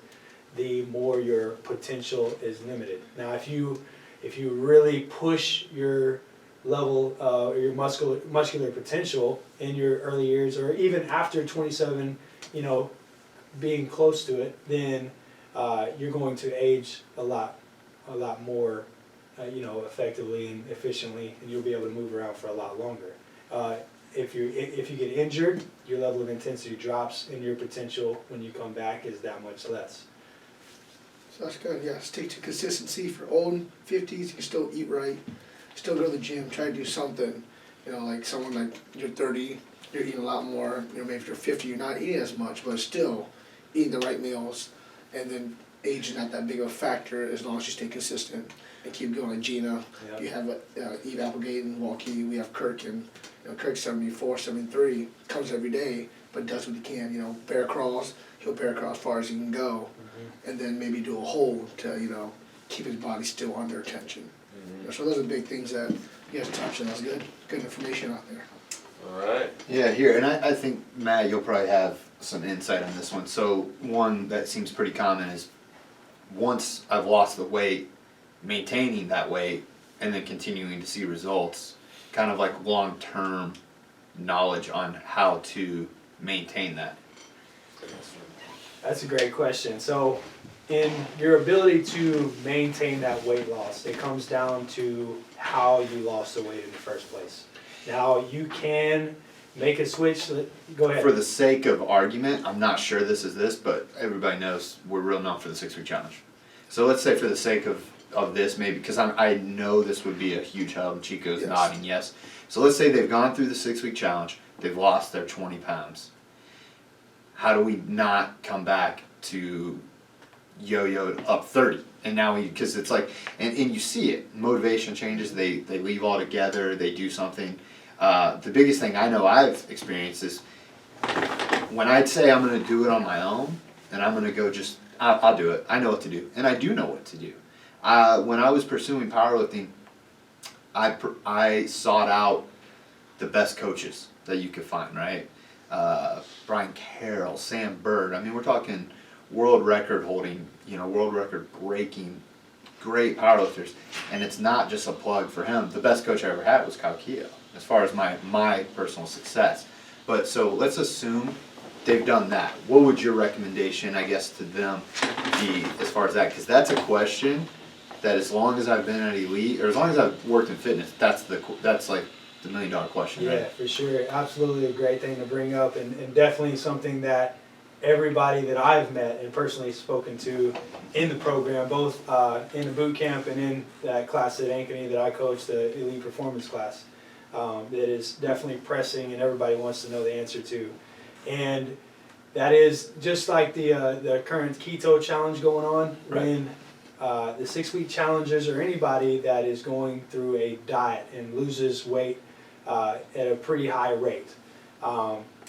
the more your potential is limited. Now, if you really push your level, your muscular potential in your early years, or even after 27, you know, being close to it, then you're going to age a lot more, you know, effectively and efficiently, and you'll be able to move around for a lot longer. If you get injured, your level of intensity drops, and your potential when you come back is that much less. So that's good. Yeah, stick to consistency. For old 50s, you can still eat right, still go to the gym, try to do something. You know, like someone like you're 30, you're eating a lot more. You know, maybe if you're 50, you're not eating as much, but still eating the right meals. And then age is not that big of a factor as long as you stay consistent and keep going. Like Gina, Yep. you have Eve Applegate and Walkie. We have Kirk, and you know, Kirk's 74, 73, comes every day, but does what he can. You know, bear crawls. He'll bear crawl as far as he can go, and then maybe do a hold to, you know, keep his body still under tension. You know, so those are big things that you guys touched on. That's good information out there. All right. Yeah, here, and I think, Matt, you'll probably have some insight on this one. So one that seems pretty common is once I've lost the weight, maintaining that weight, and then continuing to see results, kind of like long-term knowledge on how to maintain that. That's a great question. So, in your ability to maintain that weight loss, it comes down to how you lost the weight in the first place. Now, you can make a switch. Go ahead. For the sake of argument, I'm not sure this is this, but everybody knows we're real known for the 6-week challenge. So let's say for the sake of this, maybe, because I know this would be a huge help, and Chico's Yes. nodding yes. So let's say they've gone through the 6-week challenge, they've lost their 20 pounds. How do we not come back to yo-yo up 30? And now because it's like, and you see it, motivation changes, they leave altogether, they do something. The biggest thing I know I've experienced is when I'd say I'm going to do it on my own, and I'm going to go just, I'll do it. I know what to do, and I do know what to do. When I was pursuing powerlifting, I sought out the best coaches that you could find, right? Brian Carroll, Sam Bird. I mean, we're talking world record holding, you know, world record breaking, great powerlifters. And it's not just a plug for him. The best coach I ever had was Kyle Keogh, as far as my personal success. But so let's assume they've done that. What would your recommendation, I guess, to them be as far as that? Because that's a question that as long as I've been at elite, or as long as I've worked in fitness, that's like the $1 million question, Yeah, right? for sure. Absolutely a great thing to bring up, and definitely something that everybody that I've met and personally spoken to in the program, both in the boot camp and in that class at Ankeny that I coach, the elite performance class, that is definitely pressing and everybody wants to know the answer to. And that is just like the current keto challenge going on. Right. When the 6-week challengers or anybody that is going through a diet and loses weight at a pretty high rate,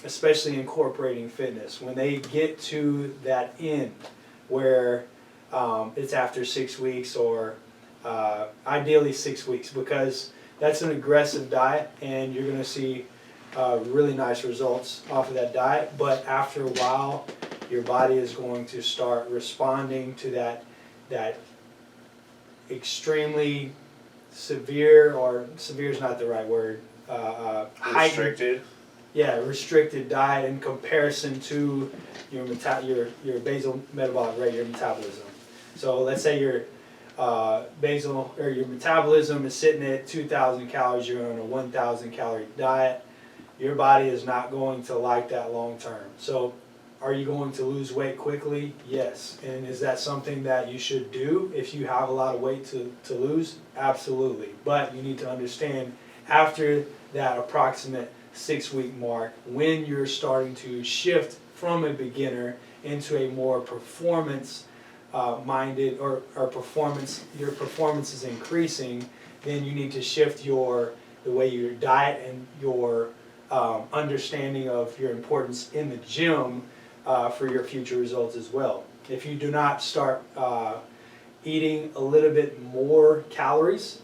especially incorporating fitness. When they get to that end where it's after 6 weeks or ideally 6 weeks, because that's an aggressive diet and you're going to see really nice results off of that diet, but after a while your body is going to start responding to that extremely severe, or severe is not the right word, Restricted. restricted diet in comparison to your basal metabolic rate, your metabolism. So let's say your basal or your metabolism is sitting at 2,000 calories, you're on a 1,000 calorie diet. Your body is not going to like that long term. So are you going to lose weight quickly? Yes. And is that something that you should do if you have a lot of weight to lose? Absolutely. But you need to understand after that approximate 6-week mark, when you're starting to shift from a beginner into a more performance minded or performance, your performance is increasing, then you need to shift the way your diet and your understanding of your importance in the gym for your future results as well. If you do not start eating a little bit more calories,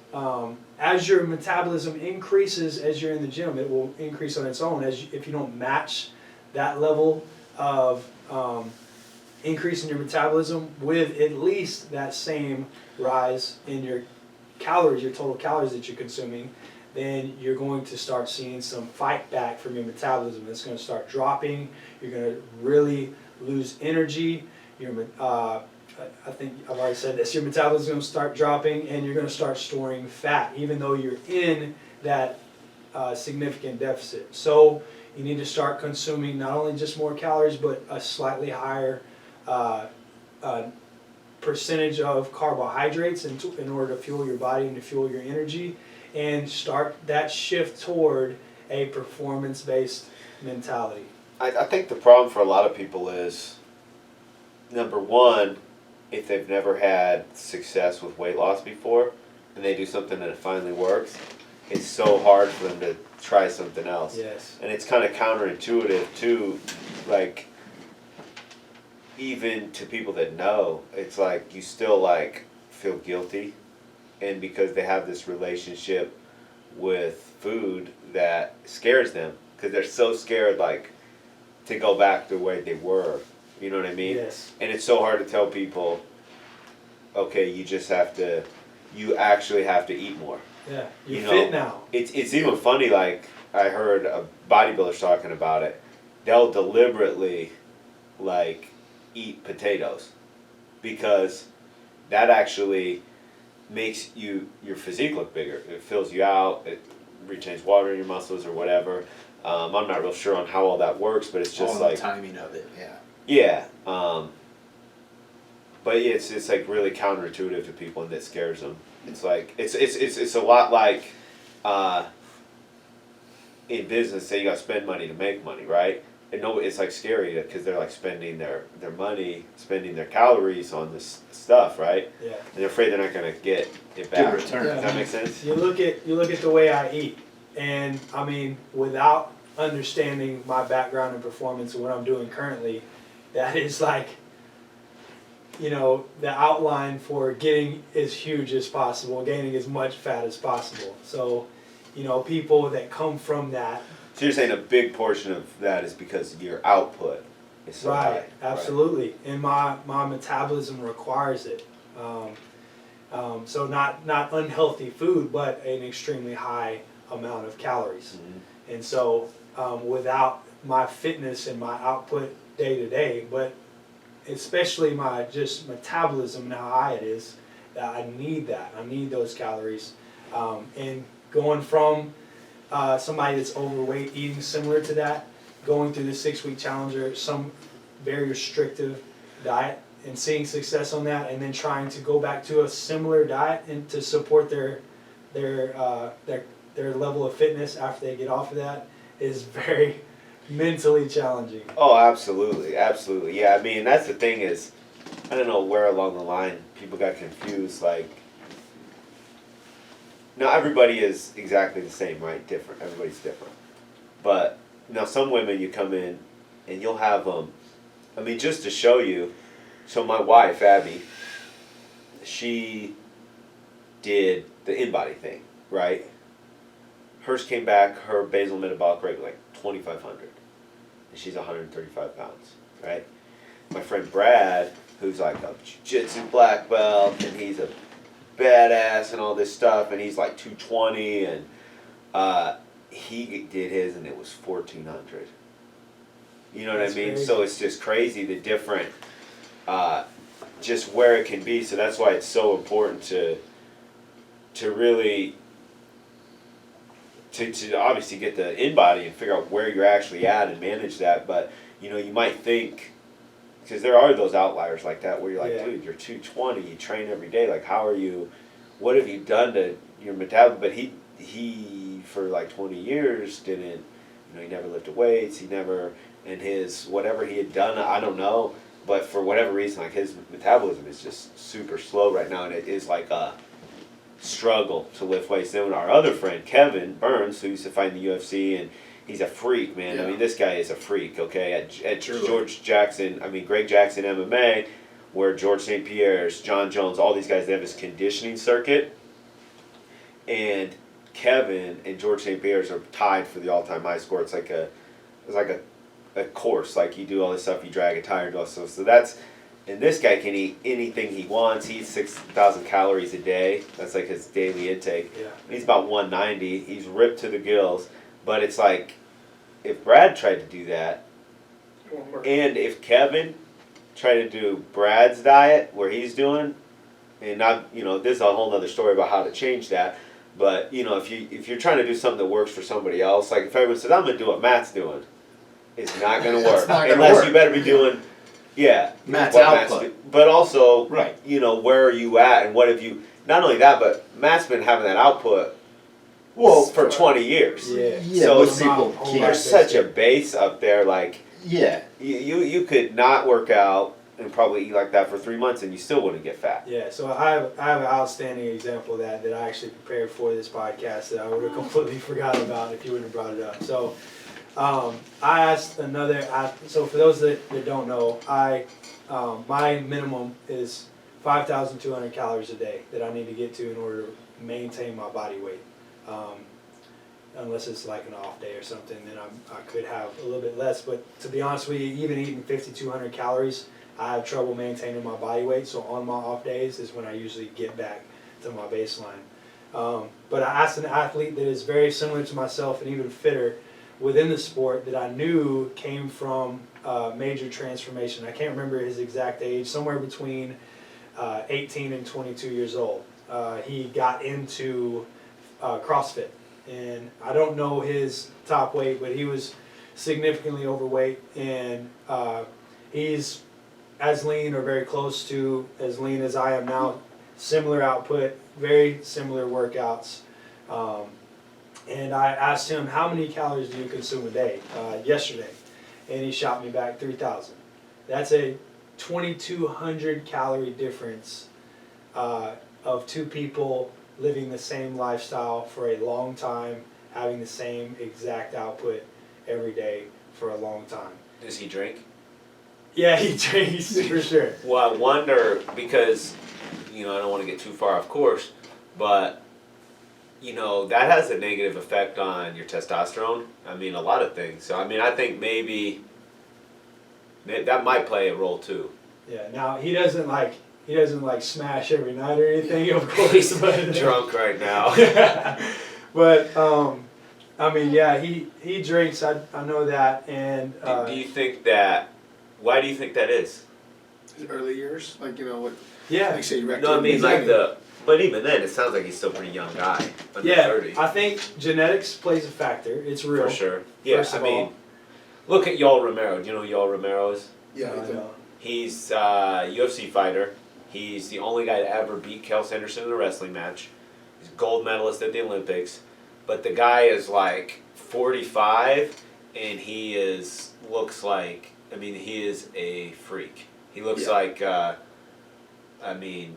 as your metabolism increases as you're in the gym, it will increase on its own. If you don't match that level of increase in your metabolism with at least that same rise in your calories, your total calories that you're consuming, then you're going to start seeing some fight back from your metabolism. It's going to start dropping. You're going to really lose energy. I think I've already said this. Your metabolism is going to start dropping, and you're going to start storing fat, even though you're in that significant deficit. So you need to start consuming not only just more calories, but a slightly higher percentage of carbohydrates in order to fuel your body and to fuel your energy, and start that shift toward a performance-based mentality. I think the problem for a lot of people is, number one, if they've never had success with weight loss before and they do something that finally works, it's so hard for them to try something else. Yes. And it's kind of counterintuitive too, like, even to people that know, it's like you still like feel guilty, and because they have this relationship with food that scares them, because they're so scared like to go back the way they were. You know what I mean? Yes. And it's so hard to tell people, okay, you actually have to eat more. Yeah, you're You fit know, now. It's even funny, like, I heard a bodybuilders talking about it. They'll deliberately, like, eat potatoes because that actually makes your physique look bigger. It fills you out, it retains water in your muscles or whatever. I'm not real sure on how all that works, but it's just all like... the timing of it, yeah. Yeah, but yeah, it's like really counterintuitive to people, and that scares them. It's like it's a lot like in business, say you got to spend money to make money, right? And no, it's like scary because they're like spending their money, spending their calories on this stuff, right? Yeah. And they're afraid they're not gonna get it back. Good return. Does that make sense? You look at the way I eat, and I mean, without understanding my background and performance and what I'm doing currently, that is like, the outline for getting as huge as possible, gaining as much fat as possible. So, people that come from that. So you're saying a big portion of that is because your output is so high. Right, absolutely. And my metabolism requires it. So not unhealthy food, but an extremely high amount of calories. Mm-hmm. And so without my fitness and my output day to day, but especially my just metabolism and how high it is, that I need that. I need those calories. And going from somebody that's overweight, eating similar to that, going through the 6-week challenge or some very restrictive diet and seeing success on that, and then trying to go back to a similar diet and to support their level of fitness after they get off of that is very mentally challenging. Oh, absolutely, absolutely. Yeah, I mean, that's the thing is, I don't know where along the line people got confused. Like, now everybody is exactly the same, right? Different. Everybody's different. But now some women, you come in and you'll have I mean, just to show you. So my wife, Abby, she did the in-body thing, right? Hers came back, her basal metabolic rate was like 2,500. And she's 135 pounds, right? My friend Brad, who's like a jiu-jitsu black belt, and he's a badass and all this stuff, and he's like 220, and he did his, and it was 1,400. You know what That's I mean? crazy. So it's just crazy the different, just where it can be. So that's why it's so important to really, to obviously get the in-body and figure out where you're actually at and manage that. But, you know, you might think, because there are those outliers like that where you're like, Yeah. dude, you're 220, you train every day. Like, how are you, what have you done to your metabolism? But he for like 20 years didn't, you know, he never lifted weights, he never, and his, whatever he had done, I don't know, but for whatever reason, like his metabolism is just super slow right now, and it is like a struggle to lift weights. Then our other friend, Kevin Burns, who used to fight in the UFC, and he's a freak, man. Yeah. I mean, this guy is a freak, okay? At Truly. Greg Jackson MMA, where George St. Pierre's, John Jones, all these guys, they have this conditioning circuit. And Kevin and George St. Pierre's are tied for the all-time high score. It's like a course. Like, you do all this stuff, you drag a tire, do all this stuff. So that's, and this guy can eat anything he wants. He eats 6,000 calories a day. That's like his daily intake. Yeah. He's about 190. He's ripped to the gills. But it's like, if Brad tried to do that, It won't work. and if Kevin tried to do Brad's diet, where he's doing, and not, you know, this is a whole other story about how to change that. But, you know, if you're trying to do something that works for somebody else, like if everyone says, I'm going to do what Matt's doing, it's not going to It's work. not gonna Unless work. you better be doing, yeah. Matt's what output. But also, Right. you know, where are you at and what have you, not only that, but Matt's been having that output for 20 years. Yeah. Yeah, So most it's people not- can't. There's such a base up there, like, Yeah. you could not work out and probably eat like that for 3 months and you still wouldn't get fat. Yeah, so I have an outstanding example of that I actually prepared for this podcast that I would have completely forgot about if you wouldn't have brought it up. So I asked so for those that don't know, my minimum is 5,200 calories a day that I need to get to in order to maintain my body weight. Unless it's like an off day or something, then I could have a little bit less. But to be honest with you, even eating 5,200 calories, I have trouble maintaining my body weight. So on my off days is when I usually get back to my baseline. But I asked an athlete that is very similar to myself and even fitter within the sport that I knew came from major transformation. I can't remember his exact age, somewhere between 18 and 22 years old. He got into CrossFit. And I don't know his top weight, but he was significantly overweight, and he's as lean or very close to as lean as I am now. Similar output, very similar workouts. And I asked him, how many calories do you consume a day yesterday? And he shot me back 3,000. That's a 2,200 calorie difference of two people living the same lifestyle for a long time, having the same exact output every day for a long time. Does he drink? Yeah, he drinks for sure. Well, I wonder, because, you know, I don't want to get too far off course, but, you know, that has a negative effect on your testosterone. I mean, a lot of things. So, I mean, I think maybe that might play a role too. Yeah. Now he doesn't like smash every night or anything, of course. But Drunk right now. but I mean, yeah, he drinks. I know that, and Do you think that? Why do you think that is? His early years, like, you know what? yeah. Like say you No, I mean exactly. but even then, it sounds like he's still a pretty young guy, under Yeah, 30. I think genetics plays a factor. It's real. For sure. Yeah, First I of mean, all. look at Yoel Romero. Do you know who Yoel Romero is? Yeah, I know. He's a UFC fighter. He's the only guy to ever beat Kel Sanderson in a wrestling match. He's a gold medalist at the Olympics. But the guy is like 45, and he is a freak. He looks Yeah. like, I mean,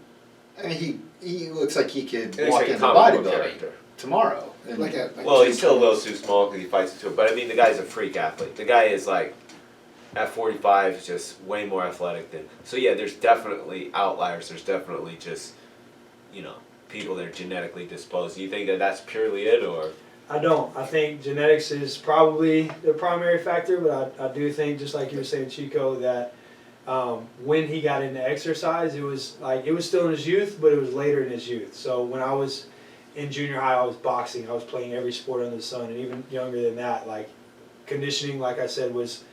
he looks like he could he looks walk like a into comic book bodybuilding character. tomorrow. And Well, he's still a little too small because he fights into it. But I mean, the guy's a freak athlete. The guy is like, at 45, just way more athletic than. So yeah, there's definitely outliers. There's definitely just, people that are genetically disposed. Do you think that that's purely it, or? I don't. I think genetics is probably the primary factor, but I do think, just like you were saying, Chico, that when he got into exercise, it was still in his youth, but it was later in his youth. So when I was in junior high, I was boxing. I was playing every sport under the sun, and even younger than that, like conditioning, like I said, was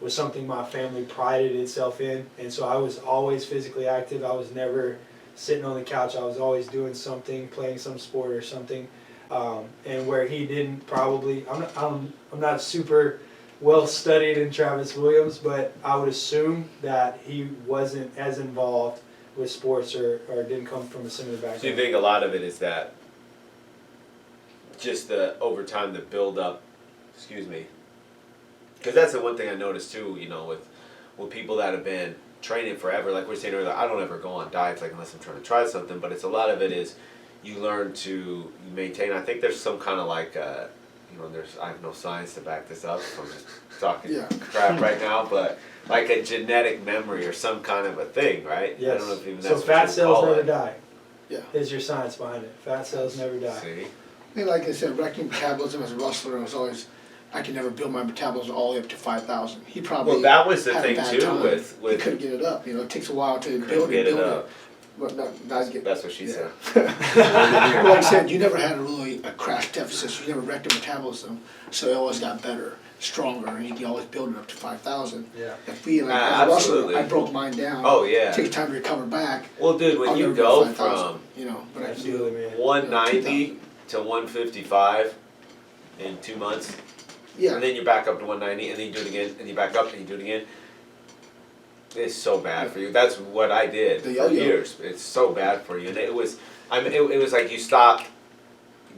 something my family prided itself in, and so I was always physically active. I was never sitting on the couch. I was always doing something, playing some sport or something. And where he didn't probably, I'm not super well studied in Travis Williams, but I would assume that he wasn't as involved with sports or didn't come from a similar background. So you think a lot of it is that just the over time the build up, because that's the one thing I noticed too, with people that have been training forever, like we were saying earlier, I don't ever go on diets like unless I'm trying to try something, but it's a lot of it is you learn to maintain. I think there's some kind of like, I have no science to back this up, so I'm just talking crap right now, but like a genetic memory or some kind of a thing, right? Yes. I don't know if even So that's what fat you cells call never it. die. Yeah. Is your science behind it. Fat cells never die. See? Like I said, wrecking metabolism as a wrestler was always, I could never build my metabolism all the way up to 5,000. He probably Well, that was the had a thing bad too time. with He couldn't get it up. It takes a while to couldn't build get it. it up. But no, guys get. That's what she Yeah. said. Like I said, you never had a crash deficit. So you never wrecked your metabolism, so it always got better, stronger, and you can always build it up to 5,000. Yeah. If we, as a wrestler, Absolutely. I broke mine down. Oh yeah. It takes time to recover back. Well, dude, when I'll you never go 5,000, from but I can Absolutely, do. man. 190 to 155 in 2 months, Yeah. and then you're back up to 190, and then you do it again, and you back up, and you do it again. It's so bad for you. That's what I did The for yo-yo. years. It's so bad for you, and it was like you stopped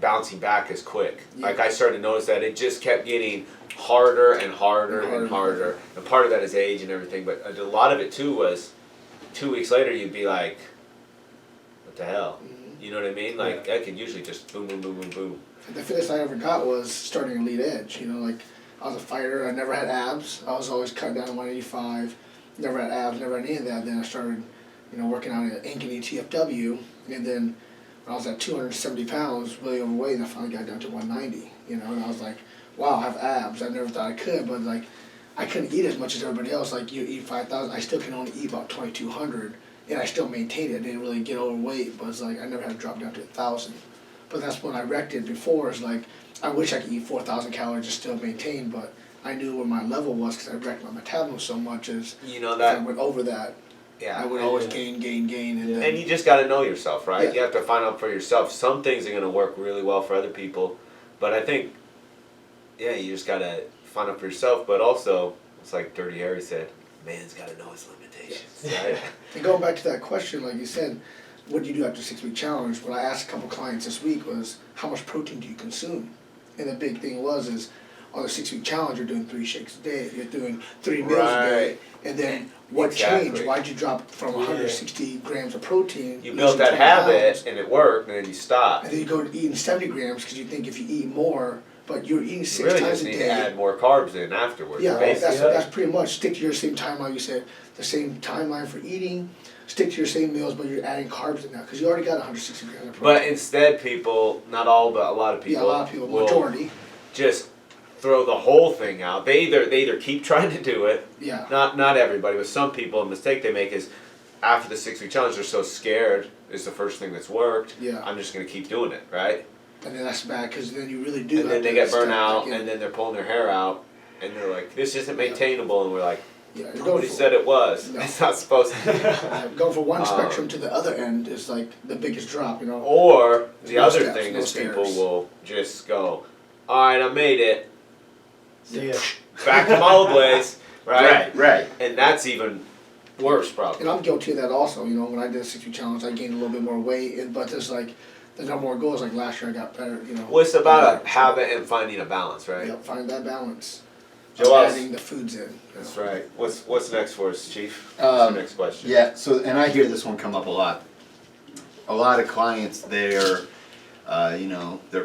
bouncing back as quick. Yeah. Like I started to notice that it just kept getting harder and harder and harder. And part of that is age and everything, but a lot of it too was 2 weeks later you'd be like, what the hell? Mhm. You know what I mean? Like I could usually just boom, boom, boom, boom, boom. The fittest I ever got was starting Elite Edge. Like I was a fighter. I never had abs. I was always cut down to 185. Never had abs. Never had any of that. Then I started, working out at Ankeny TFW, and then when I was at 270 pounds, really overweight, and I finally got down to 190. And I was like, wow, I have abs. I never thought I could, but like, I couldn't eat as much as everybody else. Like you eat 5,000, I still can only eat about 2,200, and I still maintained it. I didn't really get overweight, but it's like I never had to drop down to 1,000. But that's when I wrecked it before. It's like I wish I could eat 4,000 calories and still maintain, but I knew where my level was because I wrecked my metabolism so much. As You know if that. I went over that, Yeah. I would always gain, and then And you just got to know yourself, right? Yeah. You have to find out for yourself. Some things are going to work really well for other people, but I think, you just got to find out for yourself. But also, it's like Dirty Harry said, man's got to know his limitations, right? And going back to that question, like you said, what do you do after a 6-week challenge? What I asked a couple clients this week was, how much protein do you consume? And the big thing was on the 6-week challenge, you're doing 3 shakes a day. You're doing 3 meals a day. Right. And then what Exactly. changed? Why'd you drop from 160 grams of protein? You losing built that 10 habit, pounds, and it worked, and then you stopped. and then you go to eating 70 grams because you think if you eat more, but you're eating You 6 really times just a need to day. add more carbs in afterwards, Yeah, basically. that's pretty much stick to your same timeline. You said the same timeline for eating. Stick to your same meals, but you're adding carbs in now because you already got 160 grams of protein. But instead, people, not all, but a lot of people, yeah, a lot of people, will majority. just throw the whole thing out. They either keep trying to do it. Yeah. Not everybody, but some people, a mistake they make is after the 6-week challenge, they're so scared. It's the first thing that's worked. Yeah. I'm just going to keep doing it, right? And then that's bad because then you really do. And have then they to get step burnt out, back in. and then they're pulling their hair out, and they're like, "This isn't maintainable," and we're like, Yeah, you're going "Nobody for- said it was. No. It's not supposed to." be." Going from one Um, spectrum to the other end is like the biggest drop. Or the No other steps, thing no is people stairs. will just go, "All right, I made it. See ya. Back to my old ways," right? Right. And that's even worse, probably. And I'm guilty of that also. When I did a 6-week challenge, I gained a little bit more weight, but there's like the number one goal is like last year I got better. Well, it's about a habit and finding a balance, right? Yep, find that balance. Joel, adding the foods in. You know. that's right. What's next for us, Chief? What's the next question? Yeah, so, and I hear this one come up a lot. A lot of clients, they're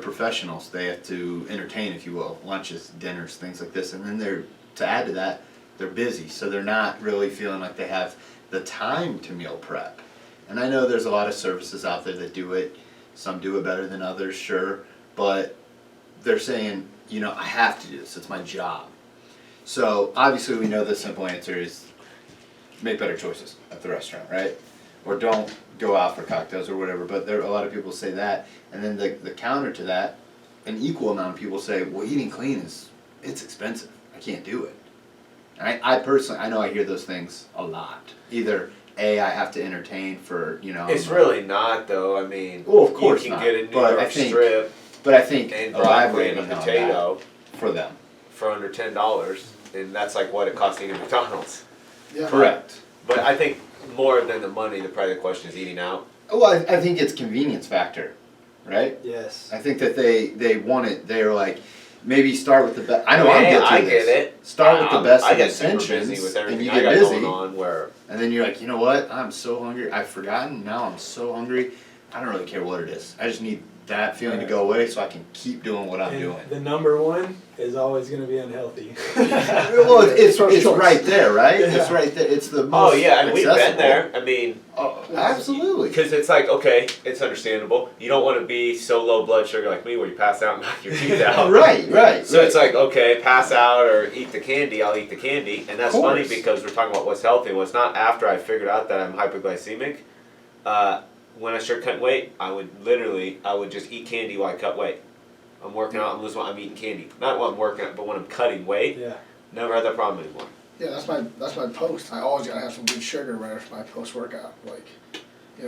professionals. They have to entertain, if you will, lunches, dinners, things like this. And then to add to that, they're busy. So they're not really feeling like they have the time to meal prep. And I know there's a lot of services out there that do it. Some do it better than others, sure. But they're saying, I have to do this. It's my job. So obviously we know the simple answer is make better choices at the restaurant, right? Or don't go out for cocktails or whatever. But a lot of people say that. And then the counter to that, an equal amount of people say, well, eating clean it's expensive. I can't do it. And I personally, I know I hear those things a lot. Either I have to entertain for, It's really not, though. I mean, well, of course you can not, get a New but York strip But I think and broccoli and a elaborating on potato that for them. for under $10, and that's like what it costs to eat at McDonald's. Yeah. Correct. But I think more than the money, probably the question is eating out. Well, I think it's convenience factor, right? Yes. I think that they want it. They're like, maybe start with the best. I know I'm guilty I of this. get it. Start with the best I of get super intentions, busy with and everything you I get got busy, going on. Where and then you're like, you know what? I'm so hungry. I've forgotten. Now I'm so hungry. I don't really care what it is. I just need that feeling to go away so I can keep doing what I'm And doing. the number one is always going to be unhealthy. Well, it's right there, right? Yeah. It's right there. It's the most and we've been accessible. there. I mean, Oh, absolutely. because it's like, okay, it's understandable. You don't want to be so low blood sugar like me where you pass out and knock your teeth out. Right. So it's like, okay, pass out or eat the candy, I'll eat the candy. And that's Of funny course. because we're talking about what's healthy and what's not. After I figured out that I'm hypoglycemic, when I started cutting weight, I would just eat candy while I cut weight. I'm working out, I'm eating candy. Not while I'm working out, but when I'm cutting weight. Yeah. Never had that problem anymore. Yeah, that's my post. I always gotta have some good sugar right after my post workout. Like,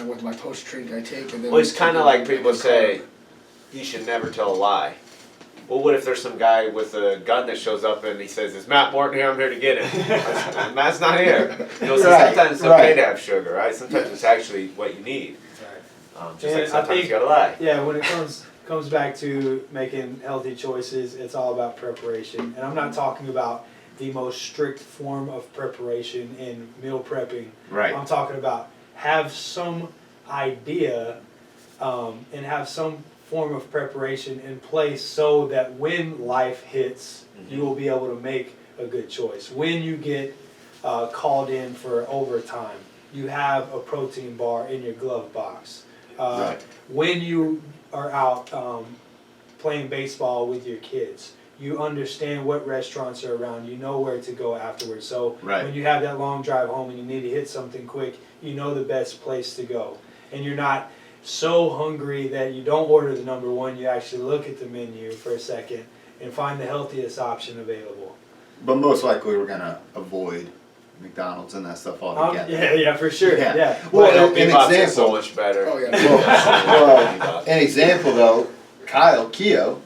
with my post drink I take, and then. Well, it's kind of like people say, you should never tell a lie. Well, what if there's some guy with a gun that shows up and he says, "Is Matt Morton here? I'm here to get him." Matt's not here. So sometimes it's okay to have sugar, right? Sometimes it's actually what you need. Just And like I sometimes think- you gotta lie. Yeah, when it comes back to making healthy choices, it's all about preparation. And I'm not talking about the most strict form of preparation in meal prepping. Right. I'm talking about have some idea and have some form of preparation in place so that when life hits, you will be able to make a good choice. When you get called in for overtime, you have a protein bar in your glove box. Right. When you are out playing baseball with your kids, you understand what restaurants are around, you know where to go afterwards. So Right. when you have that long drive home and you need to hit something quick, you know the best place to go. And you're not so hungry that you don't order the number one, you actually look at the menu for a second and find the healthiest option available. But most likely we're gonna avoid McDonald's and that stuff altogether. Yeah, for sure. Yeah. Yeah. Well, I know an Bebop's is so example. much better. Oh, yeah. Well, an example though, Keo,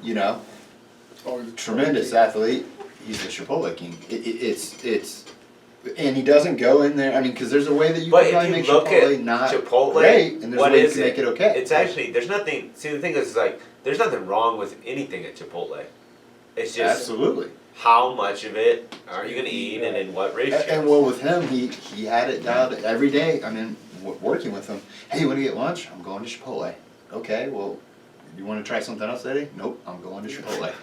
Oh, the tremendous athlete. He's the Chipotle king. It's, and he doesn't go in there. I mean, because there's a way that you But can probably if make you look Chipotle at not Chipotle, great, and there's what a way is to make it okay. It's actually, there's nothing, see the thing is like, there's nothing wrong with anything at Chipotle. It's just Absolutely. how much of it are you going to eat and in what ratio. And well, with him, he had it dialed every day. I mean, working with him. Hey, you want to get lunch? I'm going to Chipotle. Okay, well, you want to try something else today? Nope, I'm going to Chipotle.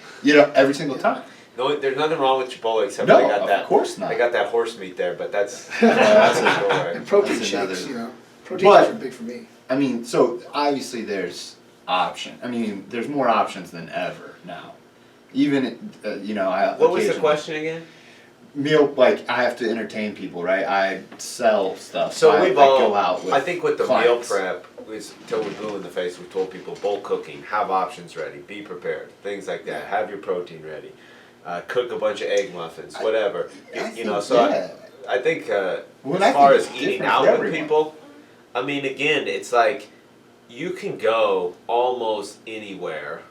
Every single time. No, there's nothing wrong with Chipotle except No, they got that. of course not. They got that horse meat there, but that's That's a story. And protein That's shakes, another- protein But- shakes are big for me. I mean, so obviously there's option. I mean, there's more options than ever now. Even, I What was the occasionally- question again? Meal, like, I have to entertain people, right? I sell stuff. So I we've all, go out with I think with the clients. meal prep, is until we're blue in the face, we told people bulk cooking, have options ready, be prepared, things like that, have your protein ready, cook a bunch of egg muffins, whatever. I you know, think, so yeah. I think Well, as I far think as it's eating different out for with everyone. people, I mean, again, it's like you can go almost anywhere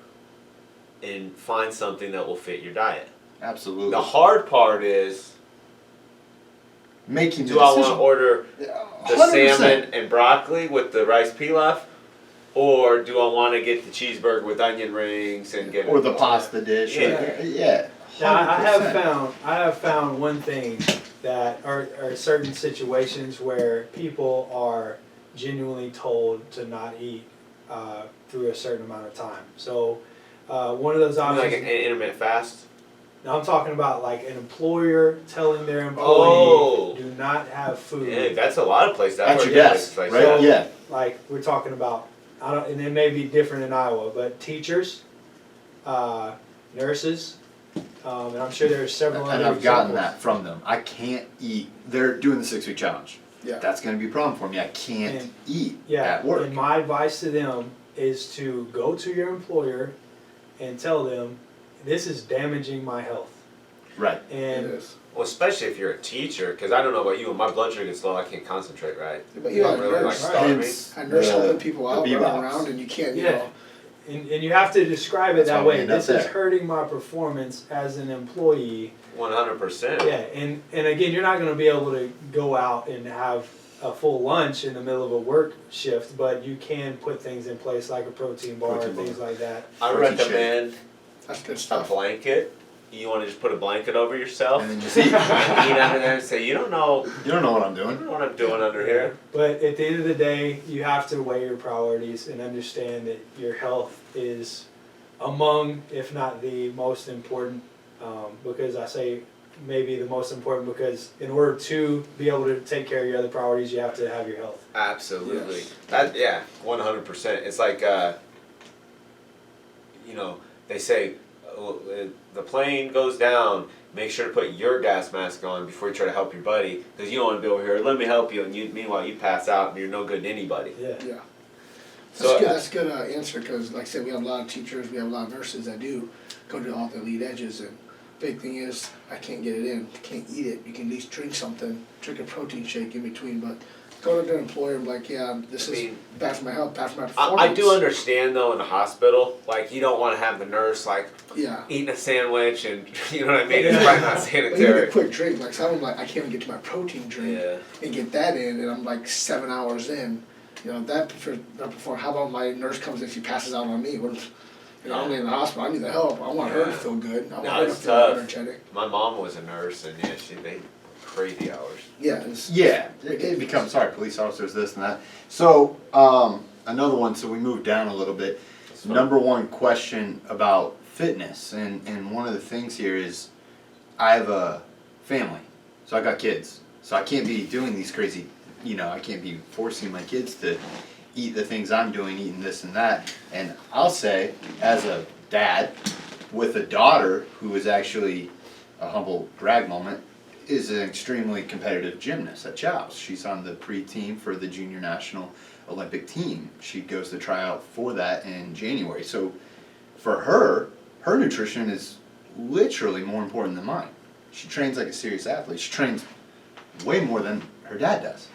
and find something that will fit your diet. Absolutely. The hard part is, Making the do I want to decision. order the 100%. salmon and broccoli with the rice pilaf, or do I want to get the cheeseburger with onion rings and get Or the pasta dish. Yeah. Yeah, Now, I 100%. have found one thing that are certain situations where people are genuinely told to not eat through a certain amount of time. So one of those You mean options. like an intermittent fast. Now I'm talking about like an employer telling their employee Oh. do not have food. Yeah, that's a lot of places. I've At heard your of desk, places like right? that. Yeah. Like we're talking about, and it may be different in Iowa, but teachers, nurses, and I'm sure there's several And other I've gotten examples. that from them. I can't eat. They're doing the 6-week challenge. Yeah. That's going to be a problem for me. I can't And- eat Yeah, at work. and my advice to them is to go to your employer and tell them, this is damaging my health. Right. It And is. Well, especially if you're a teacher, because I don't know about you, when my blood sugar gets low, I can't concentrate, right? But you Don't have a really like nurse. starve me. Hence A nurse the- helping people out, the running bebops. around, and you can't, you Yeah. know. and you have to describe it That's that why we way. end up This is there. hurting my performance as an employee. 100%. Yeah, and again, you're not going to be able to go out and have a full lunch in the middle of a work shift, but you can put things in place like a protein bar Protein and bar. things like that. I Protein recommend That's good a stuff. blanket. You want to just put a blanket over yourself And then and just eat. eat under there and say, you don't know You don't know what I'm I doing. don't know what I'm doing under here. But at the end of the day, you have to weigh your priorities and understand that your health is among, if not the most important, because I say maybe the most important because in order to be able to take care of your other priorities, you have to have your health. Absolutely. Yes. That yeah, 100%. It's like you know, they say the plane goes down. Make sure to put your gas mask on before you try to help your buddy, because you don't want to be over here. Let me help you, and meanwhile you pass out and you're no good to anybody. Yeah. Yeah. So, That's a good answer, because like I said, we have a lot of teachers, we have a lot of nurses that do go to all the lead edges, and big thing is, I can't get it in, can't eat it, you can at least drink something, drink a protein shake in between, but go to their employer and be like, yeah, this is bad for my health, bad for my performance. I do understand though in the hospital, like you don't want to have the nurse like Yeah. eating a sandwich and you know what I mean. It's probably not But even a sanitary. quick drink, like some of them, like I can't even get to my protein drink Yeah. and get that in, and I'm like 7 hours in. You know, before, how about my nurse comes in, she passes out on me? What, you know, I'm in the hospital, I need the help, I want her to Yeah. feel good, I want No, her to it's feel tough. energetic. My mom was a nurse and yeah, they crazy hours. Yeah, it's, Yeah, it becomes, sorry, police officers, this and that. So, another one, so we moved down a little bit. That's fine. Number one question about fitness, and one of the things here is I have a family, so I got kids. So I can't be doing these crazy, I can't be forcing my kids to eat the things I'm doing, eating this and that. And I'll say, as a dad with a daughter who is actually a humble brag moment, is an extremely competitive gymnast at Chow's. She's on the pre-team for the junior national Olympic team. She goes to try out for that in January. So for her nutrition is literally more important than mine. She trains like a serious athlete. She trains way more than her dad does.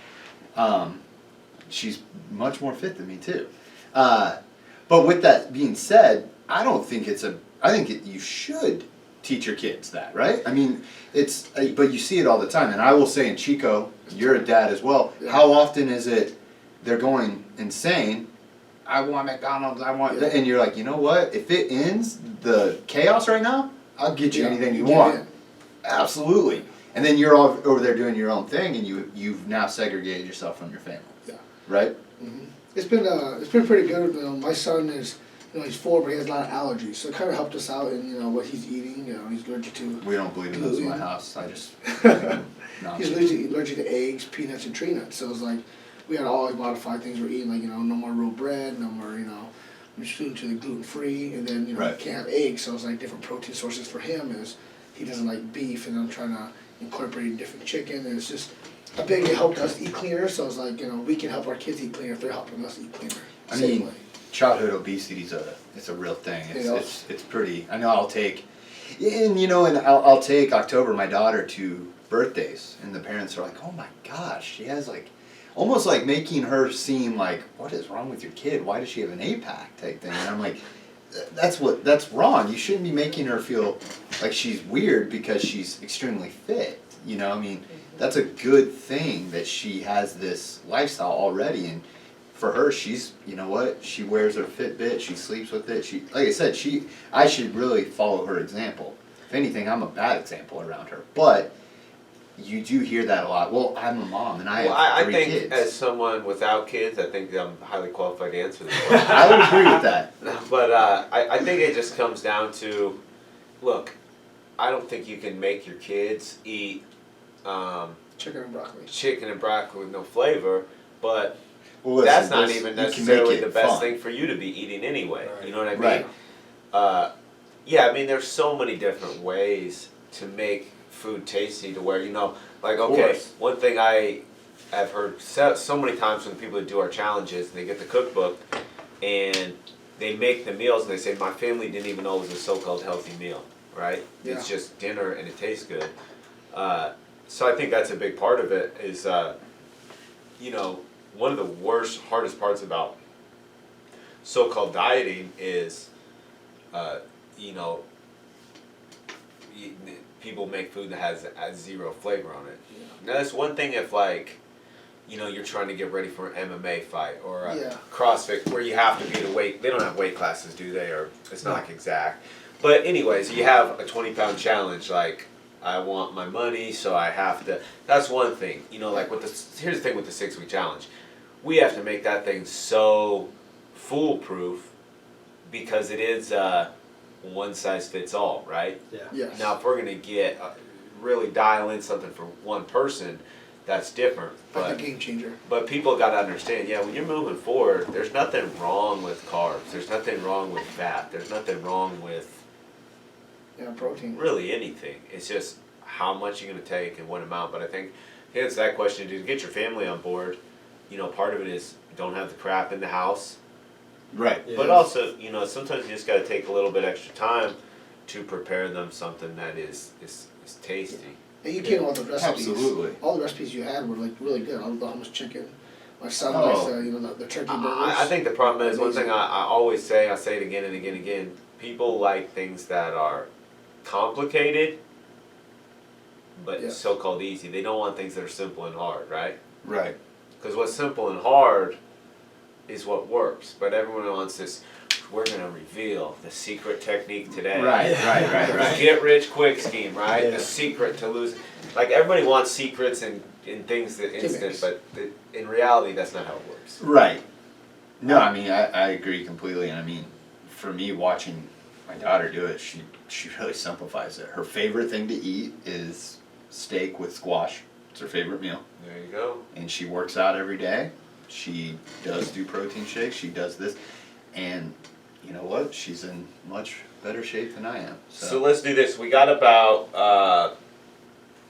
She's much more fit than me too. But with that being said, I don't think you should teach your kids that, right? I mean, but you see it all the time. And I will say in Chico, you're a dad as well. Yeah. How often is it they're going insane? I want McDonald's, and you're like, you know what? If it ends the chaos right now, I'll get you anything you get want. in. Absolutely. And then you're all over there doing your own thing, and you've now segregated yourself from your family. Yeah. Right? It's been pretty good. You know, my son is, he's 4, but he has a lot of allergies, so it kind of helped us out in what he's eating. He's allergic to. We don't believe in those in my Gluten. house. I just no. He's allergic to eggs, peanuts, and tree nuts. So it's like we had to always modify things we're eating, like no more real bread, no more we're shooting to the gluten free, and then Right. you can't have eggs. So it's like different protein sources for him. Is he doesn't like beef, and I'm trying to incorporate different chicken, and it's just. It helped us eat cleaner, so it's like, we can help our kids eat cleaner if they're helping us eat cleaner. I Same mean, way. childhood obesity is a real thing. Yeah. It's pretty. I know I'll take, and I'll take October, my daughter, to birthdays, and the parents are like, oh my gosh, she has like, almost like making her seem like, what is wrong with your kid? Why does she have an 8-pack type thing? And I'm like, that's wrong. You shouldn't be making her feel like she's weird because she's extremely fit. I mean, that's a good thing that she has this lifestyle already, and for her, she's, she wears her Fitbit, she sleeps with it. Like I said, I should really follow her example. if anything, I'm a bad example around her. But you do hear that a lot. Well, I'm a mom and I have three think kids. as someone without kids, I think I'm highly qualified to answer this question. I would agree with that. But I think it just comes down to, look, I don't think you can make your kids eat Chicken and broccoli. chicken and broccoli with no flavor, but Well, listen, that's not this- even you can make necessarily it the best fun. thing for you to be eating anyway. Right. You know what I mean? Right. Yeah, I mean, there's so many different ways to make food tasty to where, like, Of okay, course. one thing I have heard so many times from the people that do our challenges, they get the cookbook and they make the meals and they say, my family didn't even know it was a so-called healthy meal, right? Yeah. It's just dinner and it tastes good. So I think that's a big part of it is, one of the worst, hardest parts about so-called dieting is, people make food that has zero flavor on it. Now that's one thing if you're trying to get ready for an MMA fight or a Yeah. CrossFit where you have to be the weight. They don't have weight classes, do they? Or it's not like exact. But anyways, you have a 20-pound challenge. Like I want my money, so I have to. That's one thing. Like here's the thing with the 6-week challenge. We have to make that thing so foolproof because it is one size fits all, right? Yeah. Yes. Now, if we're gonna get really dial in something for one person, that's different. Like a But game changer. people got to understand, when you're moving forward, there's nothing wrong with carbs. There's nothing wrong with fat. There's nothing wrong with Yeah, protein. really anything. It's just how much you're gonna take and what amount. But I think to answer that question, to get your family on board, part of it is don't have the crap in the house. Right. Yeah. But also, sometimes you just got to take a little bit extra time to prepare them something that is tasty. And you came up with the recipes. Absolutely. All the recipes you had were like really good. All the hummus chicken. My son Oh. likes the turkey burgers. I think the problem is one thing Amazing. I always say, I say it again and again and again. People like things that are complicated, but Yeah. so-called easy. They don't want things that are simple and hard, right? Right. Because what's simple and hard is what works. But everyone wants this. We're gonna reveal the secret technique today. Right. The get rich quick scheme, right? Yeah. The secret to lose. Like everybody wants secrets and things that instant, Gimmicks. but in reality, that's not how it works. Right. No, I mean I agree completely, and I mean for me watching my daughter do it, she really simplifies it. Her favorite thing to eat is steak with squash. It's her favorite meal, There you go. and she works out every day. She does do protein shakes. She does this, and you know what? She's in much better shape than I am. So let's do this. We got about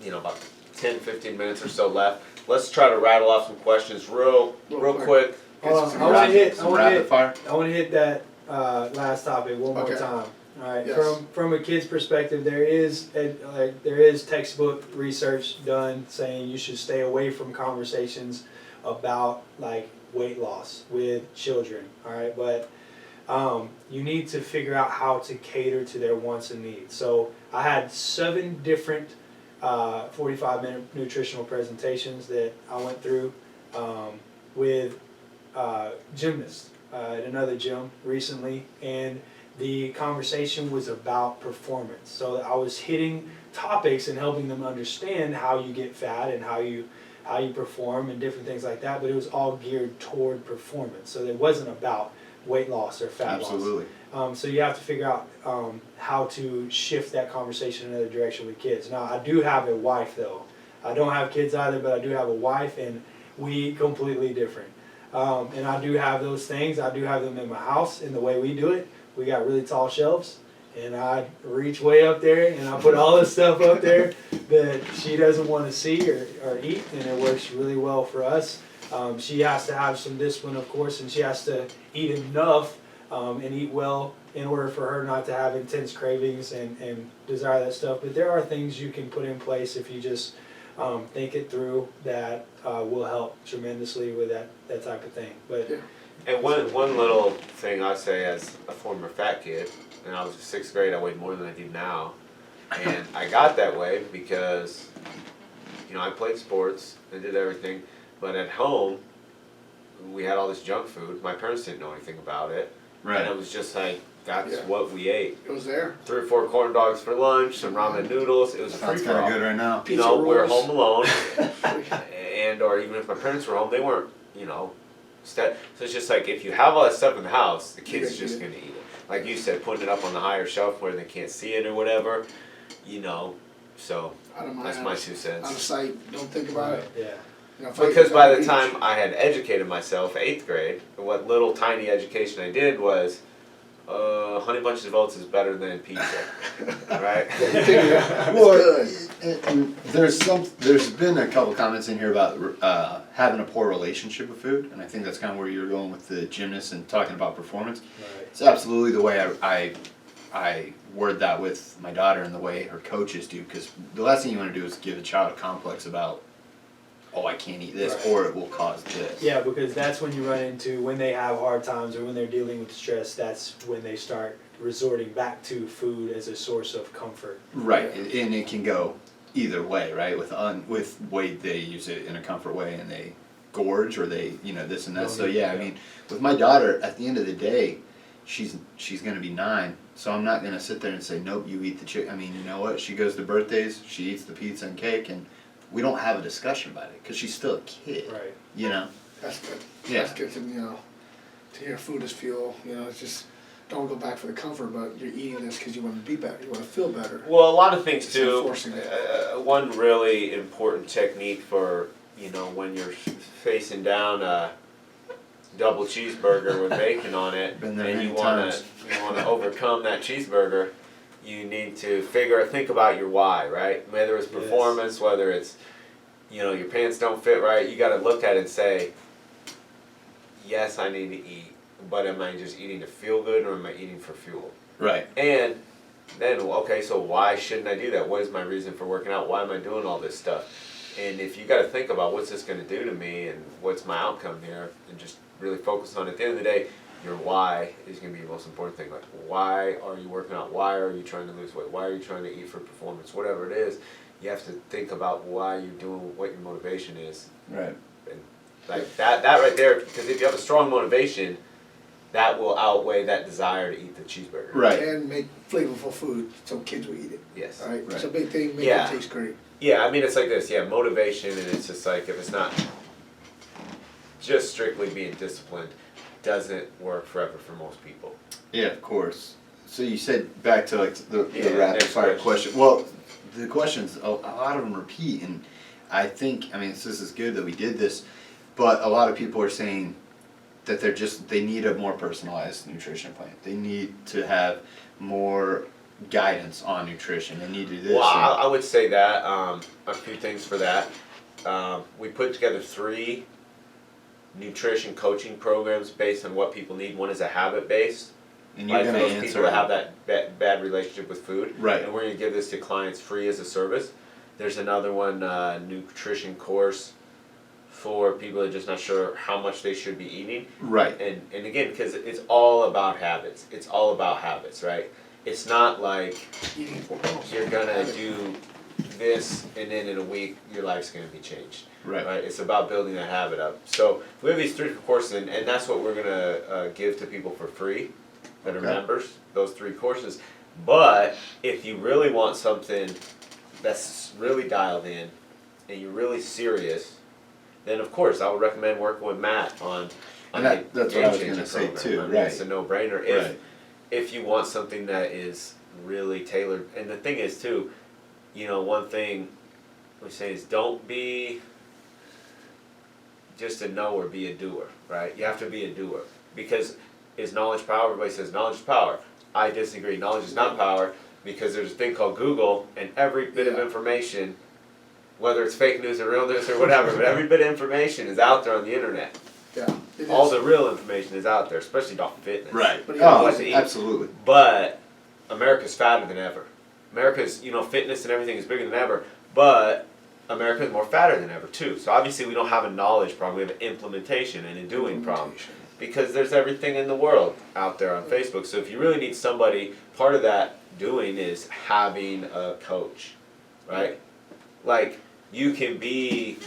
10, 15 minutes or so left. Let's try to rattle off some questions real quick. Hold on, Some I want to rapid- hit. I some want to rapid hit. fire. I want to hit that last topic one more Okay. time. All right. Yes. From a kid's perspective, there is textbook research done saying you should stay away from conversations about like weight loss with children. All right, but you need to figure out how to cater to their wants and needs. So I had 7 different 45-minute nutritional presentations that I went through with gymnasts at another gym recently, and the conversation was about performance. So I was hitting topics and helping them understand how you get fat and how you perform and different things like that, but it was all geared toward performance. So it wasn't about weight loss or fat loss. Absolutely. So you have to figure out how to shift that conversation in another direction with kids. Now, I do have a wife, though. I don't have kids either, but I do have a wife, and we completely different. And I do have those things. I do have them in my house in the way we do it. We got really tall shelves, and I reach way up there, and I put all the stuff up there that she doesn't want to see or eat, and it works really well for us. She has to have some discipline, of course, and she has to eat enough and eat well in order for her not to have intense cravings and desire that stuff. But there are things you can put in place if you just think it through that will help tremendously with that type of thing. But Yeah. And one little thing I say as a former fat kid, and I was in 6th grade, I weighed more than I do now. And I got that way because, I played sports and did everything, but at home, we had all this junk food. My parents didn't know anything about it. Right. And it was just like, That's Yeah. what we ate. It was there. 3 or 4 corn dogs for lunch, some ramen noodles. It was a Sounds free kind for of all. good right now. You Pizza know, we're rolls. home alone, and or even if my parents were home, they weren't. You know, so it's just like if you have all that stuff in the house, the kids You're just gonna gonna eat it. Like you said, putting it up on the higher shelf where they can't see it or whatever. You know, so Out of my that's my 2 Out of cents. sight. Don't think about it. Yeah. You know, if I Because eat by on the beach, time I had educated myself, 8th grade, what little tiny education I did was, Honey Bunches of Oats is better than pizza, right? you think it's Well, good. and there's been a couple comments in here about having a poor relationship with food, and I think that's kind of where you're going with the gymnast and talking about performance. Right. It's absolutely the way I word that with my daughter and the way her coaches do, because the last thing you want to do is give a child a complex about, oh, I can't eat this, Right. or it will cause this. Yeah, because that's when you run into when they have hard times or when they're dealing with stress. That's when they start resorting back to food as a source of comfort. Right, and it can go either way, right? With way they use it in a comfort way and they gorge or they this and that. So yeah, I mean, with my daughter, at the end of the day, she's gonna be 9, so I'm not gonna sit there and say nope, you eat the chicken. I mean, you know what? She goes to birthdays, she eats the pizza and cake, and we don't have a discussion about it because she's still a kid. Right. You know. That's good. Yeah. That's good to hear food is fuel. It's just don't go back for the comfort, but you're eating this because you want to be better. You want to feel better. Well, a lot of things It's too. enforcing it. One really important technique for when you're facing down a double cheeseburger with bacon on it, Been there and many you wanna times. overcome that cheeseburger, you need to think about your why, right? Whether it's performance, whether it's your pants don't fit right, you got to look at it and say, yes, I need to eat, but am I just eating to feel good or am I eating for fuel? Right. And then, okay, so why shouldn't I do that? What is my reason for working out? Why am I doing all this stuff? And if you got to think about what's this going to do to me and what's my outcome here, and just really focus on it. At the end of the day, your why is going to be the most important thing. Like, why are you working out? Why are you trying to lose weight? Why are you trying to eat for performance? Whatever it is, you have to think about why you're doing what your motivation is. Right. And like that right there, because if you have a strong motivation, that will outweigh that desire to eat the cheeseburger. Right. And make flavorful food so kids will eat it. Yes. All right. Right. It's a big thing. Make Yeah. it taste great. Yeah, I mean, it's like this, motivation, and it's just like, if it's not just strictly being disciplined, doesn't work forever for most people. Yeah, of course. So you said back to like the Yeah, rapid next fire question. question. Well, the questions a lot of them repeat, and I think this is good that we did this, but a lot of people are saying that they need a more personalized nutrition plan. They need to have more guidance on nutrition. They need to do this. Well, I would say that, a few things for that. We put together 3 nutrition coaching programs based on what people need. One is a habit-based, and you're like gonna those answer people that have that bad relationship with food. Right. And we're going to give this to clients free as a service. There's another one, nutrition course for people that are just not sure how much they should be eating. Right. And again, because it's all about habits. It's all about habits, right? It's not like Eating 4 meals. you're gonna Habit. do this and then in a week your life's gonna be changed. Right. It's about building that habit up. So we have these 3 courses, and that's what we're gonna give to people for free that are Okay. members. Those 3 courses. But if you really want something that's really dialed in and you're really serious, then of course I would recommend working with Matt on And that's the what I was Game gonna Changer say program. too, I mean, right. It's a no-brainer. Right. If you want something that is really tailored, and the thing is too, one thing we say is don't be just a knower, be a doer, right? You have to be a doer, because is knowledge power? Everybody says knowledge is power. I disagree. Knowledge is not power, because there's a thing called Google, and every bit of Yeah. information, whether it's fake news or real news or whatever, but every bit of information is out there on the internet. Yeah. It All is. the real information is out there, especially about fitness. Right. But Oh, what to eat. absolutely. But America's fatter than ever. America's, fitness and everything is bigger than ever, but America is more fatter than ever too. So obviously we don't have a knowledge problem, we have an implementation and a doing problem. Because there's everything in the world out there on Facebook. So if you really need somebody, part of that doing is having a coach, right? Like, you can be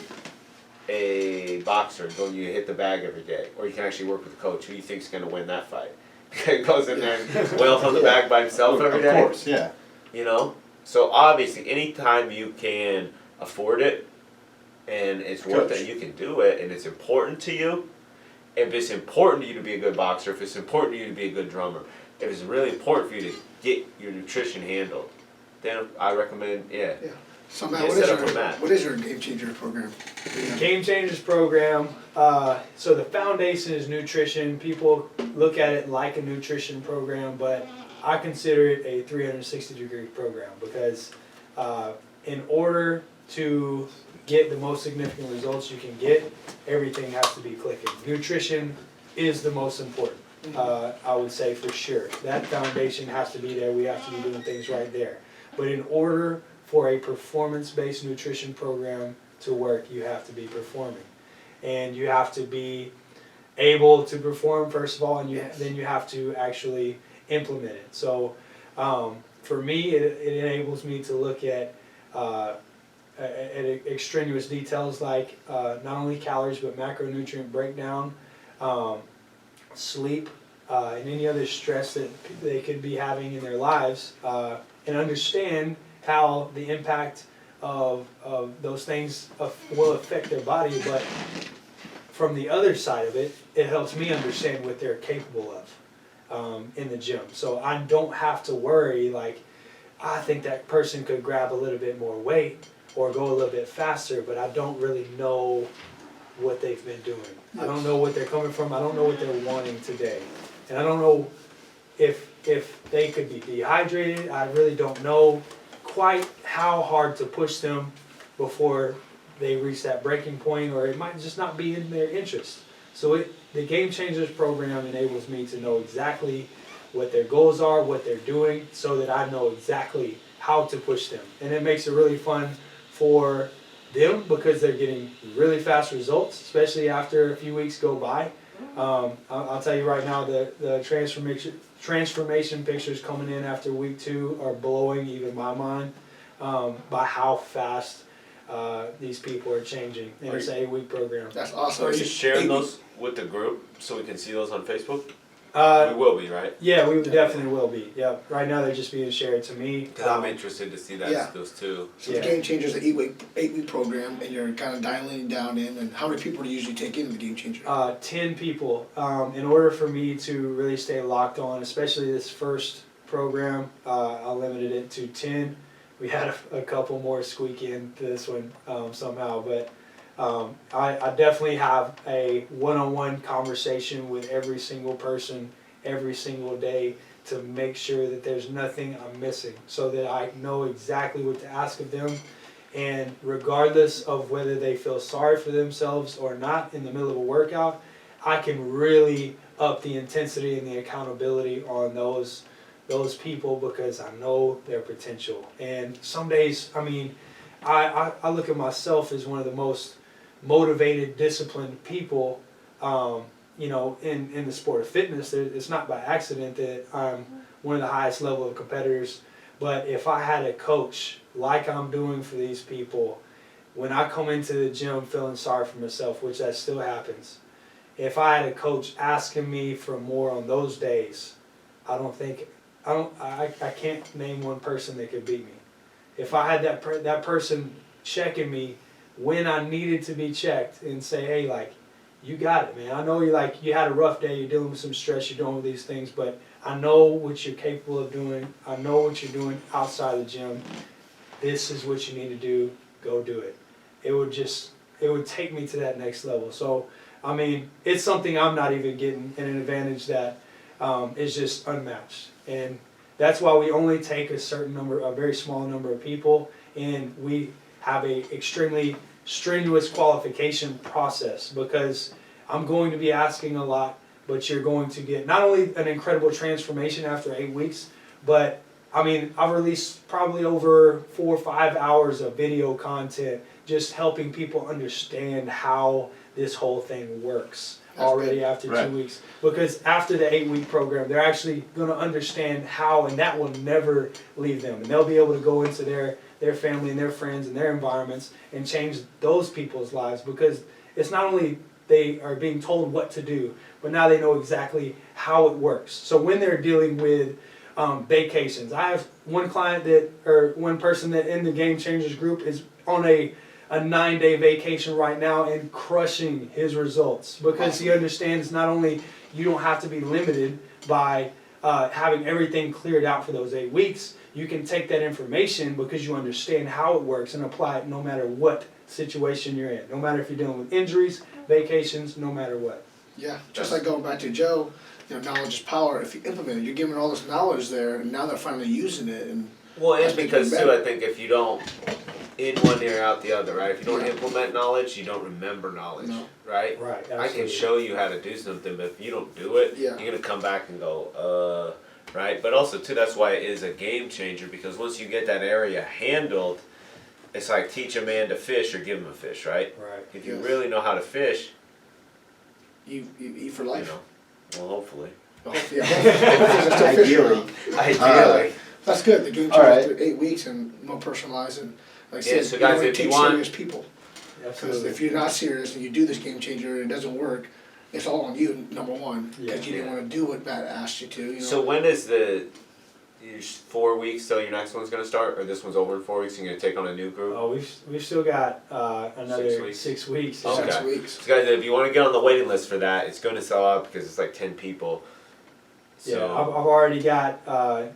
a boxer and you hit the bag every day, or you can actually work with a coach who you think is going to win that fight. He goes in there and wails on the back by himself every day. Of course, yeah. You know? So obviously, anytime you can afford it and it's worth it, you can do it, and it's important to you. If it's important to you to be a good boxer, if it's important to you to be a good drummer, if it's really important for you to get your nutrition handled, then I recommend, Yeah. So Matt, Yeah, what set is up your with Matt. what is your Game Changer program? Game Changers program. So the foundation is nutrition. People look at it like a nutrition program, but I consider it a 360-degree program because in order to get the most significant results you can get, everything has to be clicking. Nutrition is the most important. I would say for sure. That foundation has to be there. We have to be doing things right there. But in order for a performance-based nutrition program to work, you have to be performing. And you have to be able to perform, first of all, and then you have to actually implement it. So for me, it enables me to look at extraneous details like not only calories, but macronutrient breakdown, sleep, and any other stress that they could be having in their lives, and understand how the impact of those things will affect their body. But from the other side of it, it helps me understand what they're capable of in the gym. So I don't have to worry like, I think that person could grab a little bit more weight or go a little bit faster, but I don't really know what they've been doing. I don't know what they're coming from. I don't know what they're wanting today. And I don't know if they could be dehydrated. I really don't know quite how hard to push them before they reach that breaking point, or it might just not be in their interest. So the Game Changers program enables me to know exactly what their goals are, what they're doing, so that I know exactly how to push them. And it makes it really fun for them because they're getting really fast results, especially after a few weeks go by. I'll tell you right now, the transformation pictures coming in after week 2 are blowing even my mind by how fast these people are changing. And it's an 8-week program. That's awesome. Are you sharing those with the group so we can see those on Facebook? We Uh, will be, right? yeah, we definitely will be. Yeah, right now they're just being shared to me. Because I'm interested to see that Yeah. those two. So Yeah. the Game Changer is an 8-week program, and you're kind of dialing down in. And how many people do you usually take into the Game Changer? 10 people. In order for me to really stay locked on, especially this first program, I limited it to 10. We had a couple more squeak in this one somehow, but I definitely have a one-on-one conversation with every single person every single day to make sure that there's nothing I'm missing, so that I know exactly what to ask of them. And regardless of whether they feel sorry for themselves or not in the middle of a workout, I can really up the intensity and the accountability on those people because I know their potential. And some days, I mean, I look at myself as one of the most motivated, disciplined people, you know, in the sport of fitness. It's not by accident that I'm one of the highest level of competitors. But if I had a coach like I'm doing for these people, when I come into the gym feeling sorry for myself, which that still happens, if I had a coach asking me for more on those days, I can't name one person that could beat me. If I had that person checking me when I needed to be checked and say, hey, like, you got it, man. I know you had a rough day, you're dealing with some stress, you're doing these things, but I know what you're capable of doing. I know what you're doing outside the gym. This is what you need to do. Go do it. It would take me to that next level. So, I mean, it's something I'm not even getting, and an advantage that is just unmatched. And that's why we only take a very small number of people, and we have a extremely strenuous qualification process, because I'm going to be asking a lot, but you're going to get not only an incredible transformation after 8 weeks, but I mean, I've released probably over 4 or 5 hours of video content just helping people understand how this whole thing works already after 2 weeks. Because after the 8-week program, they're actually going to understand how, and that will never leave them. And they'll be able to go into their family and their friends and their environments and change those people's lives, because it's not only they are being told what to do, but now they know exactly how it works. So when they're dealing with vacations, I have one person that in the Game Changers group is on a 9-day vacation right now and crushing his results because he understands not only you don't have to be limited by having everything cleared out for those 8 weeks, you can take that information because you understand how it works and apply it no matter what situation you're in. No matter if you're dealing with injuries, vacations, no matter what. Yeah, just like going back to Joe, knowledge is power. If you implement it, you're giving all this knowledge there, and now they're finally using it. And because too, I think if you don't in one ear out the other, right? If you don't implement knowledge, you don't remember knowledge, right? Right. Absolutely. I can show you how to do something, but if you don't do it, Yeah. you're gonna come back and go, right? But also too, that's why it is a game changer, because once you get that area handled, it's like teach a man to fish or give him a fish, right? Right. If you really know how to fish, you eat for life. Well, hopefully. Ideally. Ideally. That's good. The game Alright. changes 8 weeks and more personalized and like I Yeah, said, so guys, you if you take want- serious people. Because Absolutely. if you're not serious and you do this game changer and it doesn't work, it's all on you. Number one, because you didn't want to do what Matt asked you to. So when is the 4 weeks till your next one's gonna start, or this one's over in 4 weeks and you're gonna take on a new group? Oh, we've still got another 6 weeks. 6 weeks. Okay. 6 weeks. So guys, if you want to get on the waiting list for that, it's going to sell out because it's like 10 people. So Yeah, I've already got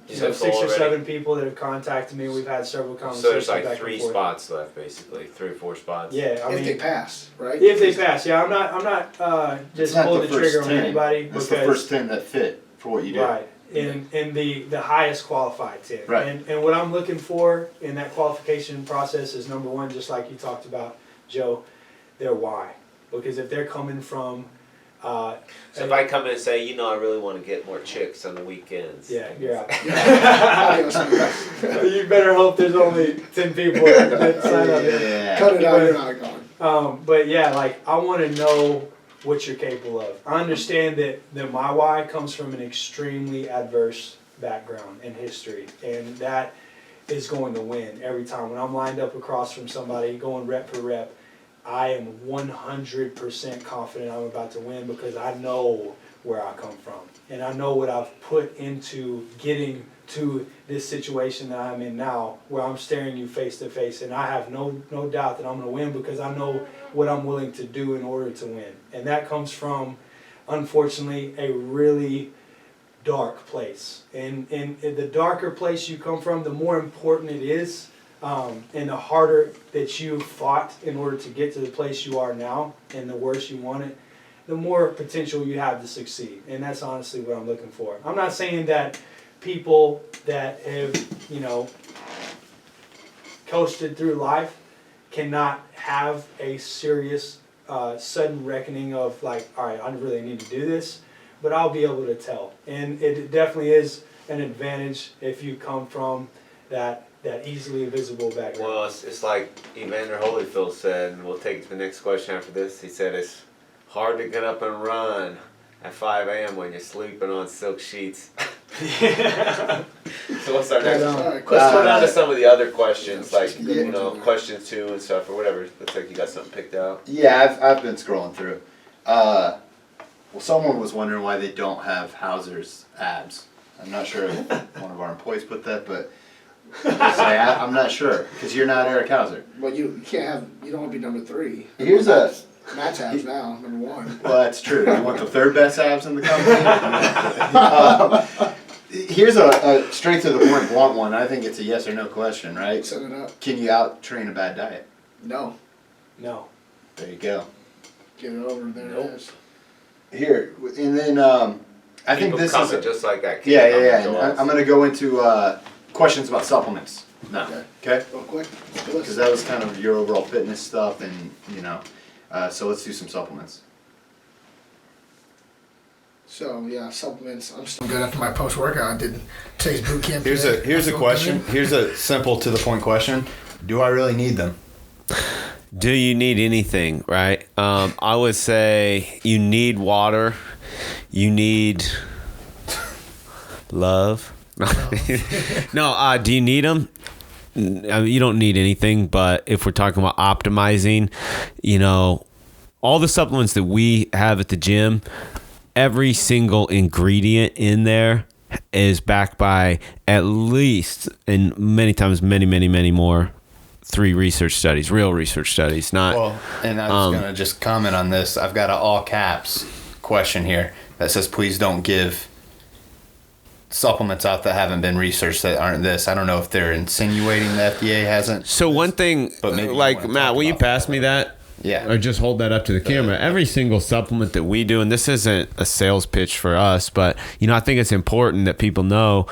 Is it 6 full or already? 7 people that have contacted me. We've had several So conversations. there's like back 3 and forth. spots left, basically 3 or 4 spots. Yeah, I If mean, they pass, right? if they pass, yeah, I'm not It's just not pulling the the trigger first on 10. anybody It's because the first 10 that fit for what you do. right, in the highest qualified 10. Right. And what I'm looking for in that qualification process is number one, just like you talked about, Joe, their why. Because if they're coming from So if I come in and say, I really want to get more chicks on the weekends. yeah, you're out. Adios, amigo. You better hope there's only 10 people that sign up. Yeah. Cut it out, you're not going. But yeah, like I want to know what you're capable of. I understand that my why comes from an extremely adverse background and history, and that is going to win every time. When I'm lined up across from somebody going rep for rep, I am 100% confident I'm about to win because I know where I come from. And I know what I've put into getting to this situation that I'm in now, where I'm staring you face to face. And I have no doubt that I'm going to win because I know what I'm willing to do in order to win. And that comes from, unfortunately, a really dark place. And the darker place you come from, the more important it is. And the harder that you fought in order to get to the place you are now, and the worse you want it, the more potential you have to succeed. And that's honestly what I'm looking for. I'm not saying that people that have, coasted through life cannot have a serious, sudden reckoning of like, all right, I really need to do this, but I'll be able to tell. And it definitely is an advantage if you come from that easily visible background. Well, it's like Evander Holyfield said, and we'll take the next question after this. He said it's hard to get up and run at 5 a.m. when you're sleeping on silk sheets. So what's our next one? All right, Let's question. go down to some of the other questions, Yeah, like, some good ones. question 2 and stuff, or whatever. Looks like you got something picked out. Yeah, I've been scrolling through. Well, someone was wondering why they don't have Hauser's abs. I'm not sure if one of our employees put that, but I'm not sure because you're not Eric Hauser. Well, you can't have. You don't want to be number 3. Here's a. Matt's abs now, number 1. Well, that's true. You want the third best abs in the company? Here's a straight to the point, blunt one. I think it's a yes or no question, right? Set it up. Can you out train a bad diet? No. No. There you go. Get it over. There Nope. it is. Here, and then I think Keep 'em this coming is. just like that. Keep Yeah, 'em yeah, coming, yeah. Joel. And I'm going to go into questions about supplements now. Okay? Real quick. Let's do Because this. that was kind of your overall fitness stuff, and so let's do some supplements. So yeah, supplements. I'm still good after my post workout. I did today's boot camp. Here's today. a I feel question. good. Here's a simple to the point question. Do I really need them? Do you need anything, right? I would say you need water. You need love. No, do you need them? I mean, you don't need anything, but if we're talking about optimizing, all the supplements that we have at the gym, every single ingredient in there is backed by at least, and many times, many more, 3 research studies, real research studies, not. Well, and I was gonna just comment on this. I've got an all caps question here that says, "Please don't give supplements out that haven't been researched that aren't this." I don't know if they're insinuating the FDA hasn't. So one thing, But maybe you like wanna Matt, talk will you about pass that me later. that? Yeah. Or just hold that up to the camera. Every single supplement that we do, and this isn't a sales pitch for us, but I think it's important that people know.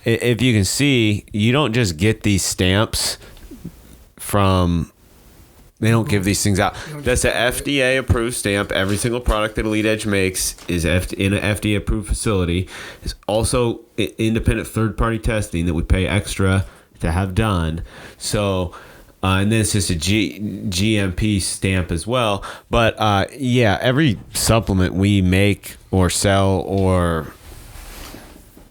If you can see, you don't just get these stamps from. They don't give these things out. That's an FDA approved stamp. Every single product that Elite Edge makes is in an FDA approved facility. It's also independent third party testing that we pay extra to have done. So. And then it's just a GMP stamp as well. But every supplement we make or sell or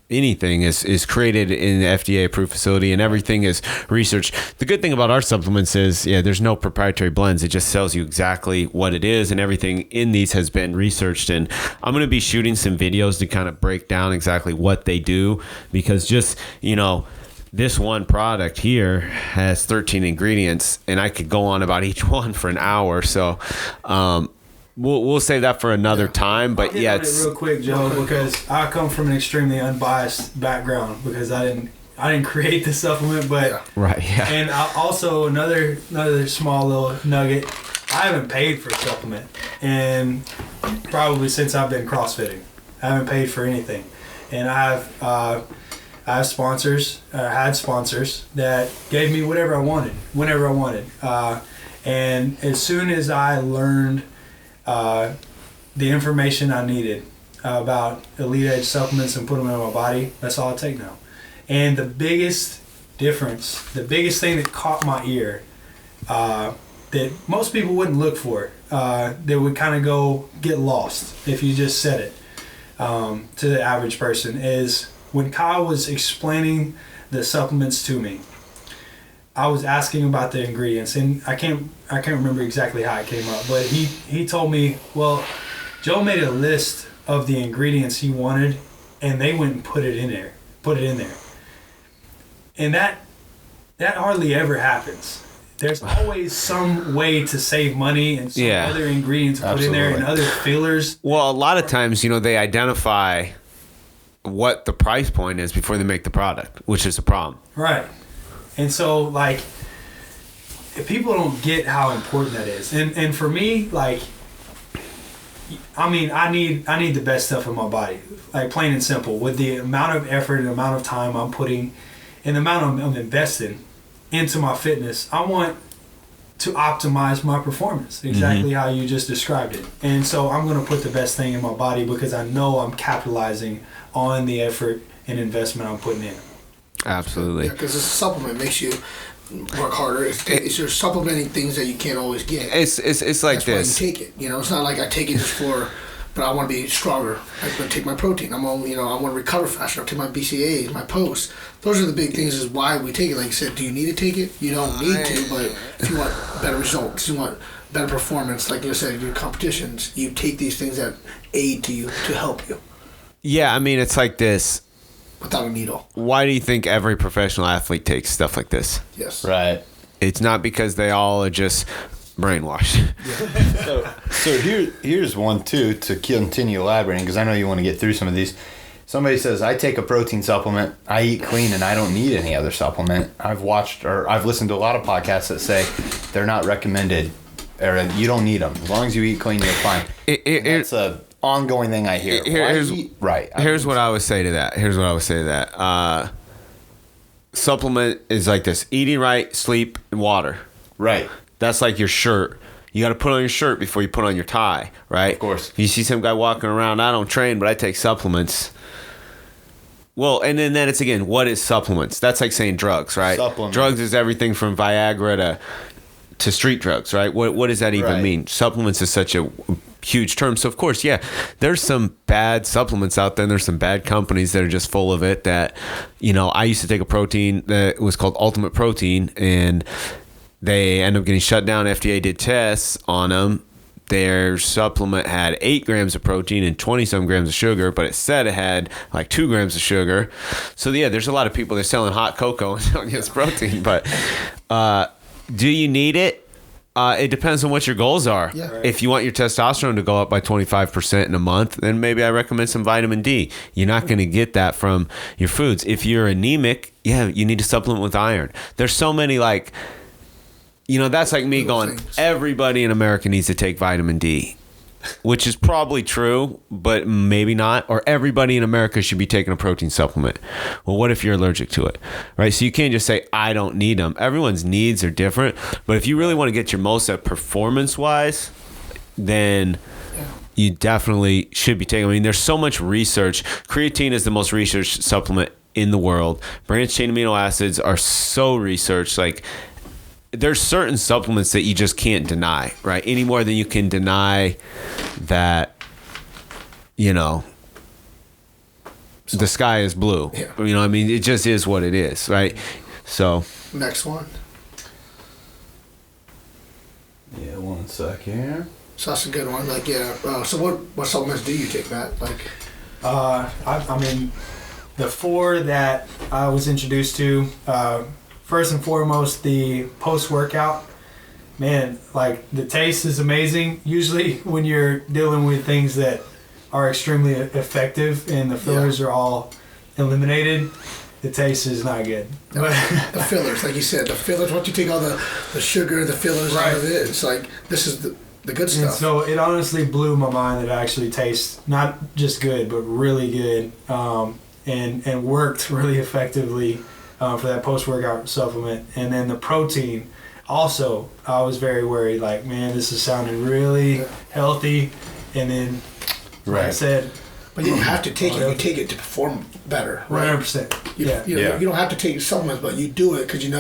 anything is created in the FDA approved facility, and everything is researched. The good thing about our supplements is, there's no proprietary blends. It just tells you exactly what it is, and everything in these has been researched. And I'm going to be shooting some videos to kind of break down exactly what they do, because just, this one product here has 13 ingredients, and I could go on about each one for an hour. So we'll save that for another time. But I'll hit on it real quick, Joe, because I come from an extremely unbiased background, because I didn't create the supplement, but right, yeah. And also another small little nugget. I haven't paid for a supplement, and probably since I've been CrossFitting, I haven't paid for anything, and I have sponsors, had sponsors that gave me whatever I wanted, whenever I wanted. And as soon as I learned the information I needed about Elite Edge supplements and put them in my body, that's all I take now. And the biggest difference, the biggest thing that caught my ear, that most people wouldn't look for, that would kind of get lost if you just said it to the average person, is when Kyle was explaining the supplements to me, I was asking about the ingredients, and I can't remember exactly how it came up, but he told me, well, Joe made a list of the ingredients he wanted, and they went and put it in there. And that hardly ever happens. There's always some way to save money and some other ingredients to put in there and other fillers. Well, a lot of times, they identify what the price point is before they make the product, which is a problem. Right. And so, if people don't get how important that is. And for me, I need the best stuff in my body. Plain and simple. With the amount of effort and the amount of time I'm putting and the amount I'm investing into my fitness, I want to optimize my performance, exactly how you just described it. And so I'm going to put the best thing in my body, because I know I'm capitalizing on the effort and investment I'm putting in. Absolutely. Yeah, because a supplement makes you work harder. You're supplementing things that you can't always get. It's like That's this. why you take it. It's not like I take it just for, but I want to be stronger. I'm going to take my protein. I want to recover faster. I'll take my BCAAs, my posts. Those are the big things, is why we take it. Like you said, do you need to take it? You don't need to, but if you want better results, you want better performance, like you said, your competitions, you take these things that aid to you to help you. Yeah, it's like this. Without a needle. Why do you think every professional athlete takes stuff like this? Yes. Right. It's not because they all are just brainwashed. So here's one too, to continue elaborating, because I know you want to get through some of these. Somebody says, I take a protein supplement, I eat clean, and I don't need any other supplement. I've listened to a lot of podcasts that say they're not recommended, or you don't need them. As long as you eat clean, you're fine. It's a ongoing thing I hear. Here's what I would say to that. Supplement is like this: eating right, sleep, and water. Right. That's like your shirt. You got to put on your shirt before you put on your tie, right? Of course. If you see some guy walking around, I don't train, but I take supplements. Well, and then it's again, what is supplements? That's like saying drugs, right? Supplements. Drugs is everything from Viagra to street drugs, right? What does that even mean? Supplements is such a huge term. So, of course, there's some bad supplements out there, and there's some bad companies that are just full of it that, I used to take a protein that was called Ultimate Protein, and they ended up getting shut down. FDA did tests on them. their supplement had 8 grams of protein and 20 some grams of sugar, but it said it had like 2 grams of sugar. So yeah, there's a lot of people that are selling hot cocoa and telling you it's protein, but do you need it? It depends on what your goals are. Yeah. Right. If you want your testosterone to go up by 25% in a month, then maybe I recommend some vitamin D. You're not going to get that from your foods. If you're anemic, yeah, you need to supplement with iron. There's so many like, that's like me going, everybody in America needs to take vitamin D, which is probably true, but maybe not. Or everybody in America should be taking a protein supplement. Well, what if you're allergic to it, right? So you can't just say, I don't need them. Everyone's needs are different. But if you really want to get your most at performance-wise, then you definitely should be taking. I mean, there's so much research. Creatine is the most researched supplement in the world. Branched chain amino acids are so researched. Like, there's certain supplements that you just can't deny, right? Any more than you can deny that, the sky is blue. Yeah. I mean, it just is what it is, right? So. Next one. Yeah, one sec here. So that's a good one. Like, so what supplements do you take, Matt? Like, I mean, the 4 that I was introduced to, first and foremost, the post-workout. Man, like, the taste is amazing. Usually when you're dealing with things that are extremely effective and the fillers are all eliminated, the taste is not good. The fillers, like you said, the fillers, once you take all the sugar, the fillers out of it, it's like, this is the good stuff. And so it honestly blew my mind that it actually tastes not just good, but really good, and worked really effectively for that post-workout supplement. And then the protein, also, I was very worried, like, man, this is sounding really healthy. And then, like I said, but you don't have to take it. You take it to perform better, right? 100%. You don't have to take supplements, but you do it because you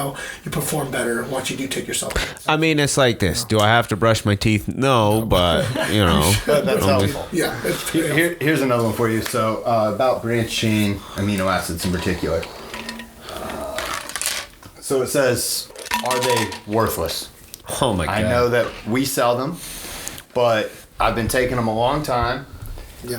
perform better once you do take your supplements. I mean, it's like this. Do I have to brush my teeth? No, but, That's helpful. Yeah. Here's another one for you. So, about branched chain amino acids in particular. So it says, are they worthless? Oh my God. I know that we sell them, but I've been taking them a long time,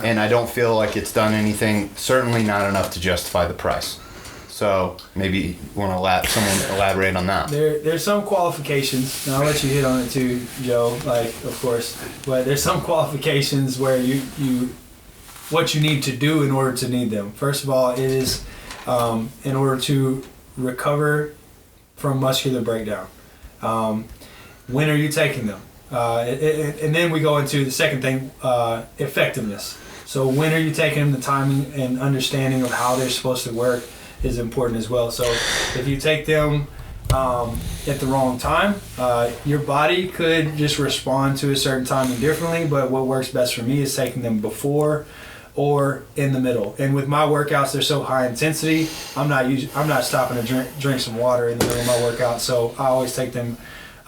and I don't feel like it's done anything, certainly not enough to justify the price. So maybe you want to someone elaborate on that. There's some qualifications, and I'll let you hit on it too, Joe, like, of course, but there's some qualifications where you what you need to do in order to need them. First of all, it is in order to recover from muscular breakdown. When are you taking them? And then we go into the second thing, effectiveness. So when are you taking them? The timing and understanding of how they're supposed to work is important as well. So if you take them at the wrong time, your body could just respond to a certain timing differently, but what works best for me is taking them before or in the middle. And with my workouts, they're so high intensity, I'm not stopping to drink some water in the middle of my workout. So I always take them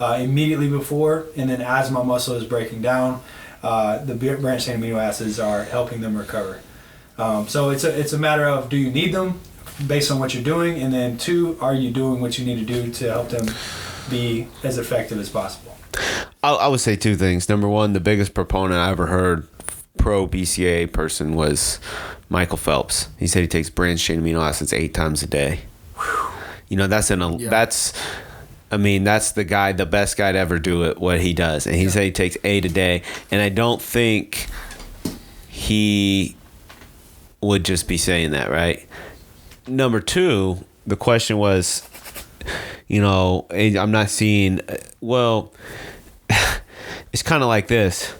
immediately before, and then as my muscle is breaking down, the branched chain amino acids are helping them recover. So it's a matter of, do you need them based on what you're doing, and then 2, are you doing what you need to do to help them be as effective as possible? I would say 2 things. Number 1, the biggest proponent I ever heard pro BCAA person was Michael Phelps. He said he takes branched chain amino acids 8 times a day. That's the guy, the best guy to ever do it, what he does. And he said he takes 8 a day. And I don't think he would just be saying that, right? Number 2, the question was, I'm not seeing, it's kind of like this.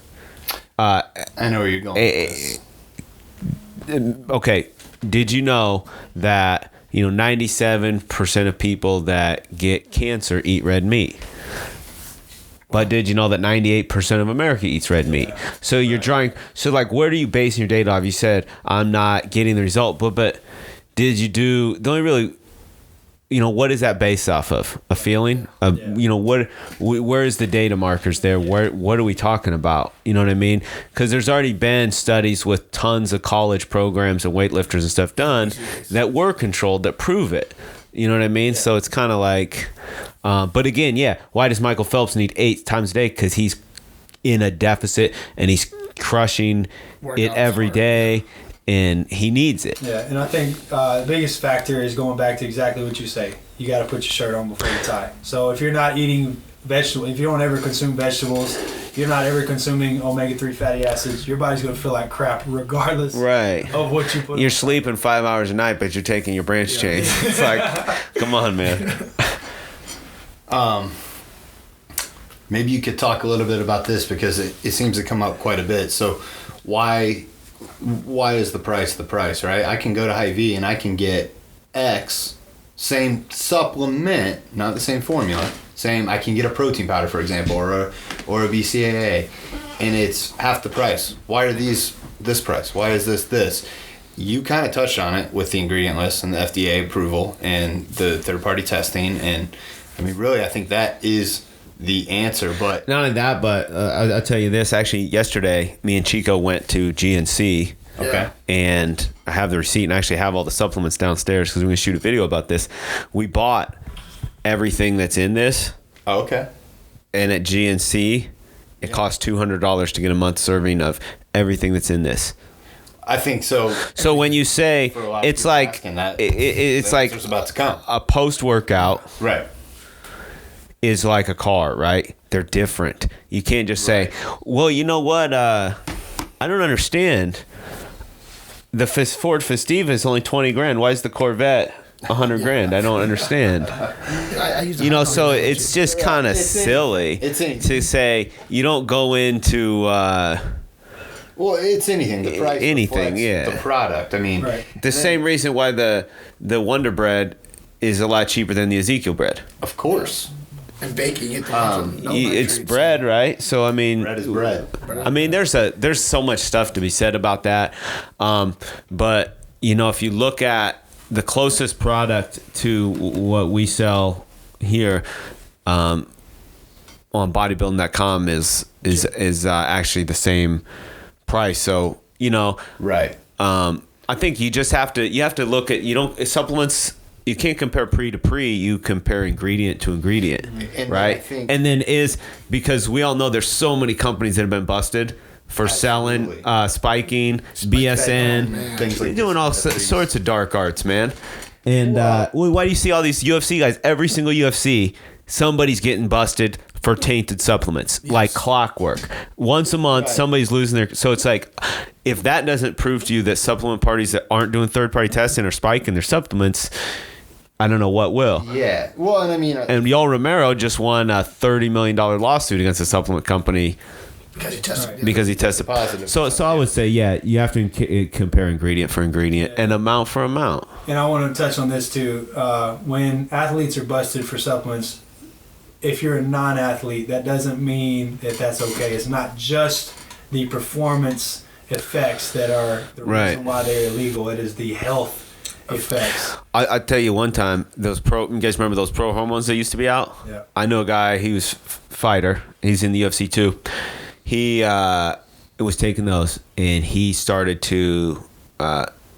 I know where you're going with this. Okay, did you know that 97% of people that get cancer eat red meat? But did you know that 98% of America eats red meat? So you're drawing. So like, where do you base your data off? You said I'm not getting the result, but did you do the only really? What is that based off of? A feeling? Where is the data markers there? What are we talking about? You know what I mean? Because there's already been studies with tons of college programs and weightlifters and stuff done that were controlled that prove it. You know what I mean? Yeah. So it's kind of like, but again, why does Michael Phelps need 8 times a day? Because he's in a deficit and he's crushing it Workouts every hard. day and he needs it. Yeah, and I think the biggest factor is going back to exactly what you say. You got to put your shirt on before you tie. So if you're not eating vegetables, if you don't ever consume vegetables, if you're not ever consuming omega-3 fatty acids, your body's going to feel like crap regardless Right. of what you put. You're sleeping 5 hours a night, but you're taking your branch chains. It's like, come on, man. Maybe you could talk a little bit about this because it seems to come up quite a bit. So why is the price, right? I can go to Hy-Vee and I can get X, same supplement, not the same formula. I can get a protein powder, for example, or a BCAA, and it's half the price. Why are these this price? Why is this? You kind of touched on it with the ingredient list and the FDA approval and the third-party testing, and I mean, really, I think that is the answer. But Not only that, but I'll tell you this. Actually, yesterday, me and Chico went to GNC. okay, And I have the receipt and I actually have all the supplements downstairs because we're going to shoot a video about this. We bought everything that's in this, oh, okay, and at GNC, it costs $200 to get a month serving of everything that's in this. I think so. So when you say For a lot of it's people like asking that, it's the like answer's about to come. a post workout Right. is like a car, right? They're different. You can't just say, well, you know what? I don't understand. The Ford Festiva is only 20 grand. Why is the Corvette 100 grand? I don't understand. I use the You know, high so analogy. it's just kind of it's silly anything. to say you don't go into Well, it's anything. The price Anything, reflects yeah. the product. I mean, Right. the same reason why the Wonder Bread is a lot cheaper than the Ezekiel bread. of course, And baking, you get the ones with no It's nitrates. bread, right? So I mean, bread is bread. I mean, there's so much stuff to be said about that. But you know, if you look at the closest product to what we sell here on bodybuilding.com is actually the same price. So you know, Right. I think you just have to look at supplements. You can't compare pre to pre. You compare ingredient to ingredient, And right? I think- And then because we all know there's so many companies that have been busted for selling, spiking, BSN, Things like doing all this. sorts of dark arts, man. And why do you see all these UFC guys? Every single UFC, somebody's getting busted for tainted supplements, like clockwork. Once a month, somebody's losing their. So it's like, if that doesn't prove to you that supplement parties that aren't doing third-party testing or spiking their supplements, I don't know what will. Yeah. Well, and I mean, And Yoel Romero just won a $30 million lawsuit against a supplement company Because you tested. because he tested Positive. So I would say, yeah, you have to compare ingredient for ingredient and amount for amount. And I want to touch on this too. When athletes are busted for supplements, if you're a non-athlete, that doesn't mean that that's okay. It's not just the performance effects that are the Right. reason why they're illegal. It is the health effects. I tell you one time, you guys remember those pro hormones that used to be out? Yeah. I know a guy, he was fighter. He's in the UFC too. He was taking those and he started to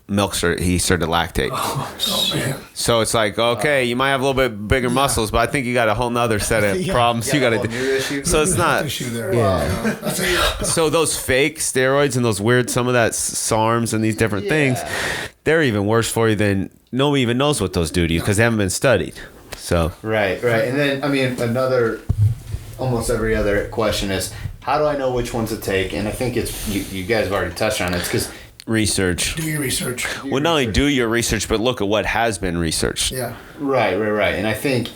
he started to lactate. Oh man. So it's like, okay, you might have a little bit bigger muscles, but I think you got a whole nother set of problems you got to do. So it's not. Issue there. Yeah. That's it. So those fake steroids and those weird, some of that SARMs and these different things, they're even worse for you than nobody even knows what those do to you because they haven't been studied. So right. And then, I mean, almost every other question is, how do I know which ones to take? And I think it's, you guys have already touched on it. It's because research. Do your research. Well, not only do your research, but look at what has been researched. Yeah. Right. And I think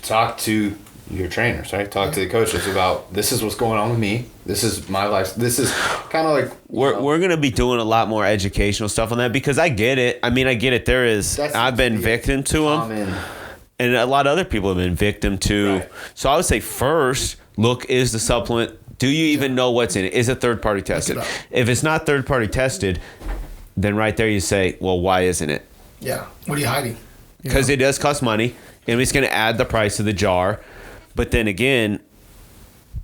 talk to your trainers, right? Talk to the coaches about this is what's going on with me. This is my life. This is kind of like We're going to be doing a lot more educational stuff on that because I get it. I mean, I get it. I've been victim to them. common. And a lot of other people have been victim to. Right. So I would say first, look, is the supplement, do you even know what's in it? Is it third party tested? up. If it's not third party tested, then right there you say, well, why isn't it? Yeah. What are you hiding? Because it does cost money and it's going to add the price of the jar. But then again,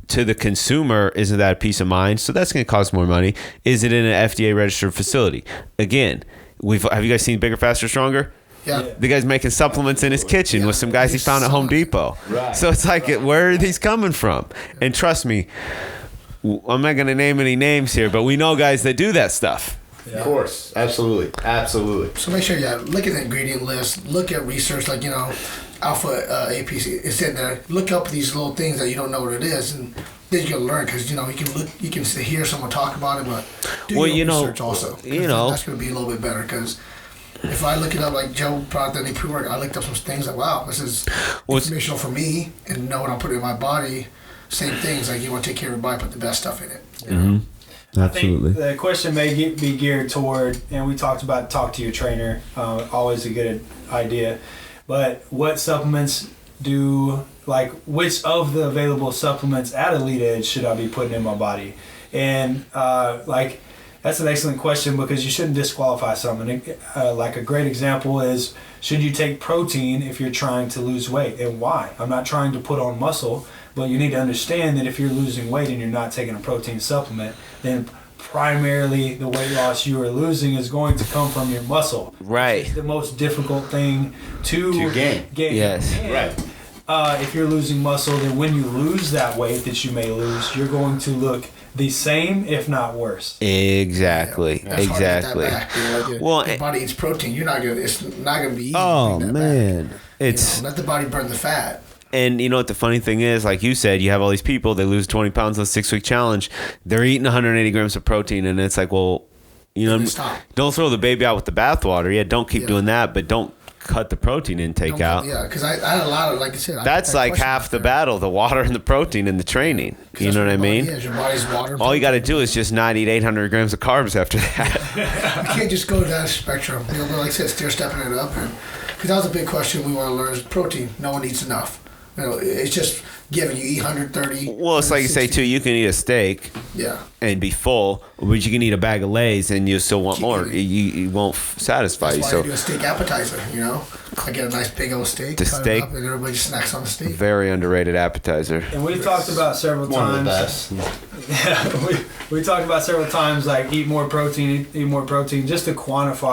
to the consumer, isn't that a peace of mind? So that's going to cost more money. Is it in an FDA registered facility? Again, have you guys seen Bigger, Faster, Stronger? Yeah. The guy's making supplements in his kitchen with some guys he found at Home Depot. Right. So it's like, where are these coming from? And trust me, I'm not going to name any names here, but we know guys that do that stuff. Of course. Absolutely. Absolutely. So make sure you look at the ingredient list, look at research, like, alpha APC is in there. Look up these little things that you don't know what it is, and then you'll learn, because you can hear someone talk about it, but do your research also. That's going to be a little bit better, because if I look it up, like Joe brought that pre-work, I looked up some things like, wow, this is informational for me, and know what I'm putting in my body. Same things, like you want to take care of your body, put the best stuff in it. Mm-hmm. Absolutely. I think the question may be geared toward, and we talked about talk to your trainer, always a good idea. But what supplements which of the available supplements at Elite Edge should I be putting in my body? And that's an excellent question, because you shouldn't disqualify something. Like a great example is, should you take protein if you're trying to lose weight, and why? I'm not trying to put on muscle, but you need to understand that if you're losing weight and you're not taking a protein supplement, then primarily the weight loss you are losing is going to come from your muscle. Right. It's the most difficult thing to gain. Yes. And, if you're losing muscle, then when you lose that weight that you may lose, you're going to look the same, if not worse. Exactly. That's Exactly. hard to get that back. Well, your body eats protein. It's not gonna be easy. Oh to bring that man, back. it's let the body burn the fat. And you know what the funny thing is, like you said, you have all these people, they lose 20 pounds on a 6-week challenge. They're eating 180 grams of protein, and it's like, well, Stop. don't throw the baby out with the bathwater. Yeah, don't keep doing that, but don't cut the protein intake out. Yeah, because I had a lot of, like I said, That's like half the battle, the water and the protein and the training. You know what I mean? Your body's water. All you got to do is just not eat 800 grams of carbs after that. You can't just go to that spectrum. But like I said, stair stepping it up, because that was a big question we want to learn is protein. No one eats enough. It's just given. You eat 130. Well, it's like you say too. You can eat a steak, and be full, but you can eat a bag of Lay's and you still want more. You won't satisfy you. That's why So I do a steak appetizer. I get a nice big old steak. The cut steak- it up, and everybody just snacks on the steak. very underrated appetizer. And we've talked about several One of the times. best. Yeah, we talked about several times, like eat more protein, just to quantify